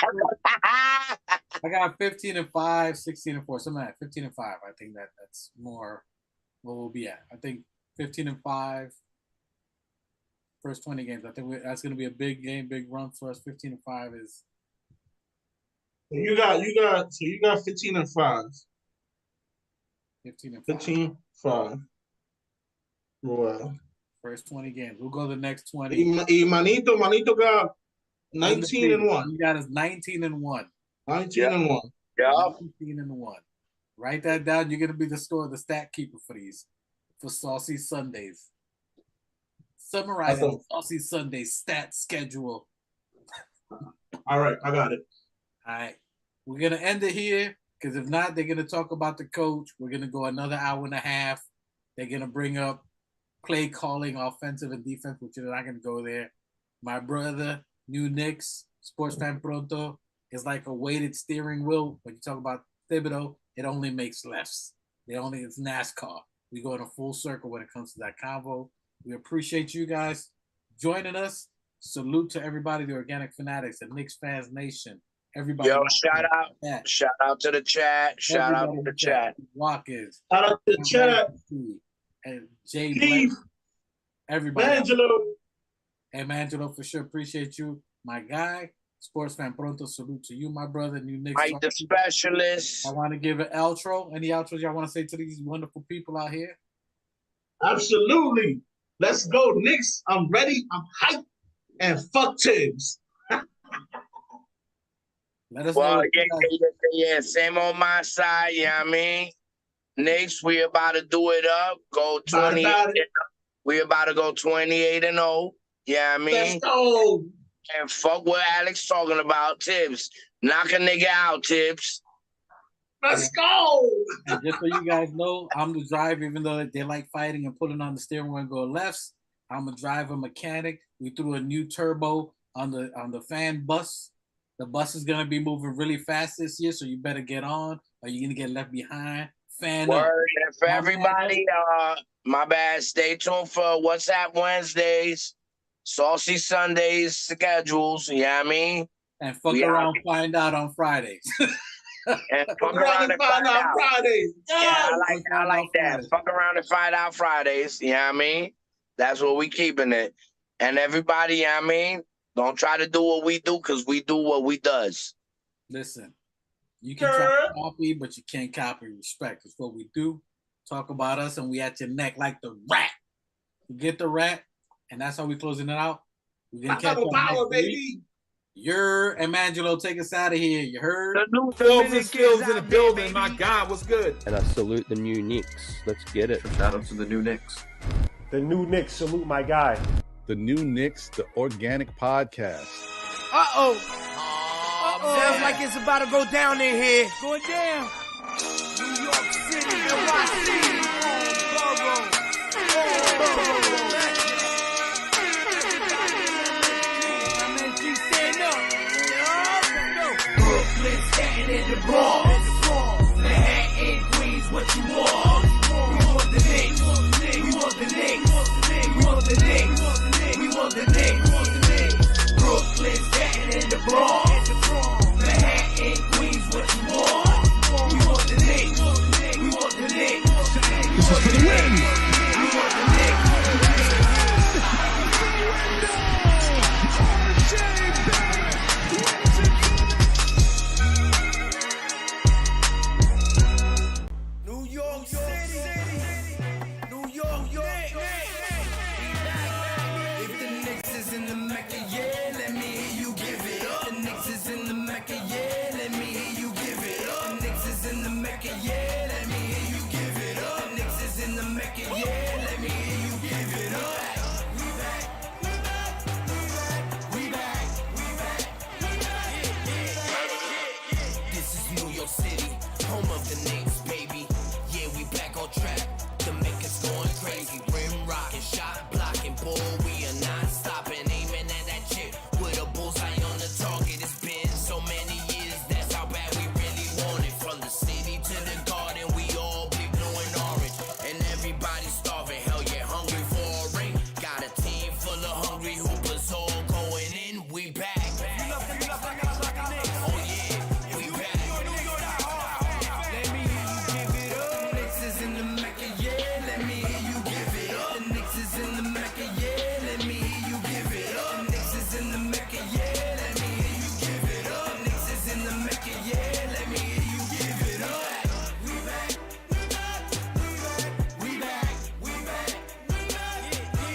15-5, 16-4, something like that. 15-5. I think that's more what we'll be at. I think 15-5. First 20 games. I think that's going to be a big game, big run for us. 15-5 is. You got 15-5. 15-5. 15-5. Well, first 20 games. We'll go the next 20. Manito got 19-1. You got us 19-1. 19-1. Yeah. 19-1. Write that down. You're gonna be the stat keeper for these, for Saucy Sundays. Summarize Saucy Sundays stat schedule. All right, I got it. All right, we're gonna end it here because if not, they're gonna talk about the coach. We're gonna go another hour and a half. They're gonna bring up play calling, offensive and defense, which is not gonna go there. My brother, New Knicks, Sports Fan Pronto, is like a weighted steering wheel. When you talk about Thibodeau, it only makes lefts. It's NASCAR. We go in a full circle when it comes to that convo. We appreciate you guys joining us. Salute to everybody, the Organic Fanatics, the Knicks Fans Nation. Everybody. Yo, shout out to the chat. Shout out to the chat. Watkins. Shout out to the chat. And Jay Blake. Everybody. Angelo. Hey, Angelo, for sure. Appreciate you. My guy. Sports Fan Pronto. Salute to you, my brother. New Knicks. Mike the Specialist. I want to give an outro. Any outros y'all want to say to these wonderful people out here? Absolutely. Let's go, Knicks. I'm ready. I'm hyped. And fuck Tibbs. Let us know. Well, what you guys- yeah. Same on my side. You know what I mean? Knicks, we about to do it up. Go About 28. We about to go 28-0. Yeah, I mean, Let's go. and fuck what Alex talking about. Tips, knock a nigga out. Tips. Let's go. And just so you guys know, I'm the driver, even though they like fighting and pulling on the steering wheel and go lefts. I'm a driver mechanic. We threw a new turbo on the fan bus. The bus is gonna be moving really fast this year, so you better get on, or you're gonna get left behind. Fan up. Word. And for everybody, my bad. Stay tuned for WhatsApp Wednesdays, Saucy Sundays schedules. You know what I mean? And fuck around, find out on Fridays. And fuck around and find out Fridays. Yeah, I like that. Fuck around and find out Fridays. You know what I mean? That's what we keeping it. And everybody, you know what I mean? Don't try to do what we do, because we do what we does. Listen, you can try to copy, but you can't copy respect. It's what we do. Talk about us, and we at your neck like the rat. You get the rat, and that's how we closing it out. We're gonna catch up power, next baby. week. You're Emangelo, take us out of here. You heard? Films and skills in the building. My God, what's good? And I salute the new Knicks. Let's get it. Shout out to the new Knicks. The new Knicks, salute my guy. The new Knicks, the organic podcast. Uh-oh. Sounds like it's about to go down in here. Going down. New York City, NYC, Brooklyn, Staten in the Bronx. Manhattan, Queens, what you want? We want the Knicks. We want the Knicks. We want the Knicks. We want the Knicks. Brooklyn, Staten in the Bronx. Manhattan, Queens, what you want? We want the Knicks. We want the Knicks. We want the Knicks. We want the Knicks. New York City, New York, If the Knicks is in the Mecca, yeah, let me hear you give it up. The Knicks is in the Mecca, yeah, let me hear you give it up. The Knicks is in the Mecca, yeah, let me hear you give it up. The Knicks is in the Mecca, yeah, let me hear you give it up. We back, we back, we back, we back, we back. This is New York City, home of the Knicks, baby. Yeah, we back on track. The Mecca's going crazy. Rim rocking, shot blocking, ball. We are not stopping, aiming at that chip with a bullseye on the target. It's been so many years. That's how bad we really want it. From the city to the garden, we all be blue and orange, and everybody starving. Hell yeah, hungry for a ring. Got a team full of hungry hoopers all going in. We back. Oh yeah, we back. Let me hear you give it up. The Knicks is in the Mecca, yeah. Let me hear you give it up. The Knicks is in the Mecca, yeah. Let me hear you give it up. The Knicks is in the Mecca, yeah. Let me hear you give it up. The Knicks is in the Mecca, yeah. Let me hear you give it up. We back, we back, we back, we back, we back, we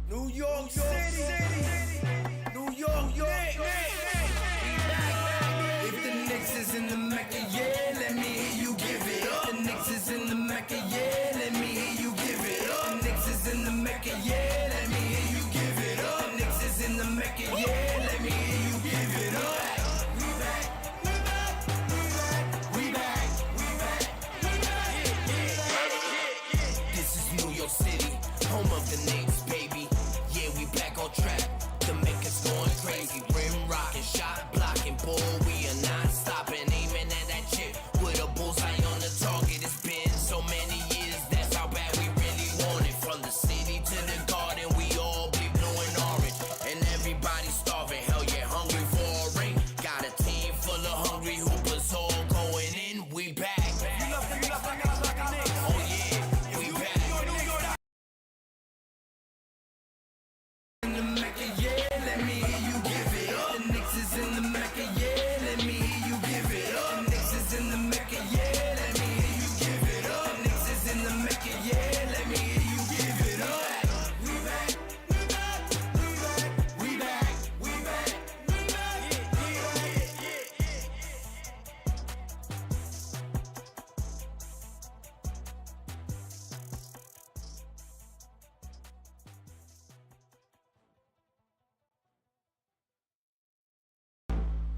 New York City, New York, If the Knicks is in the Mecca, yeah, let me hear you give it up. The Knicks is in the Mecca, yeah, let me hear you give it up. The Knicks is in the Mecca, yeah, let me hear you give it up. The Knicks is in the Mecca, yeah, let me hear you give it up. We back, we back, we back, we back, we back. This is New York City, home of the Knicks, baby. Yeah, we back on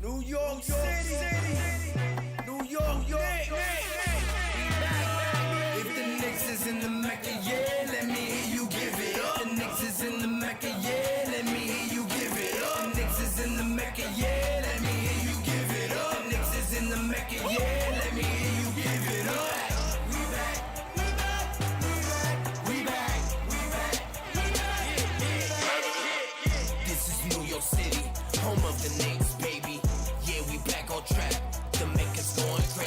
New York City. New York, Knicks. If the Knicks is in the Mecca, yeah, let me hear you give it up. The Knicks is in the Mecca, yeah, let me hear you give it up. The Knicks is in the Mecca, yeah.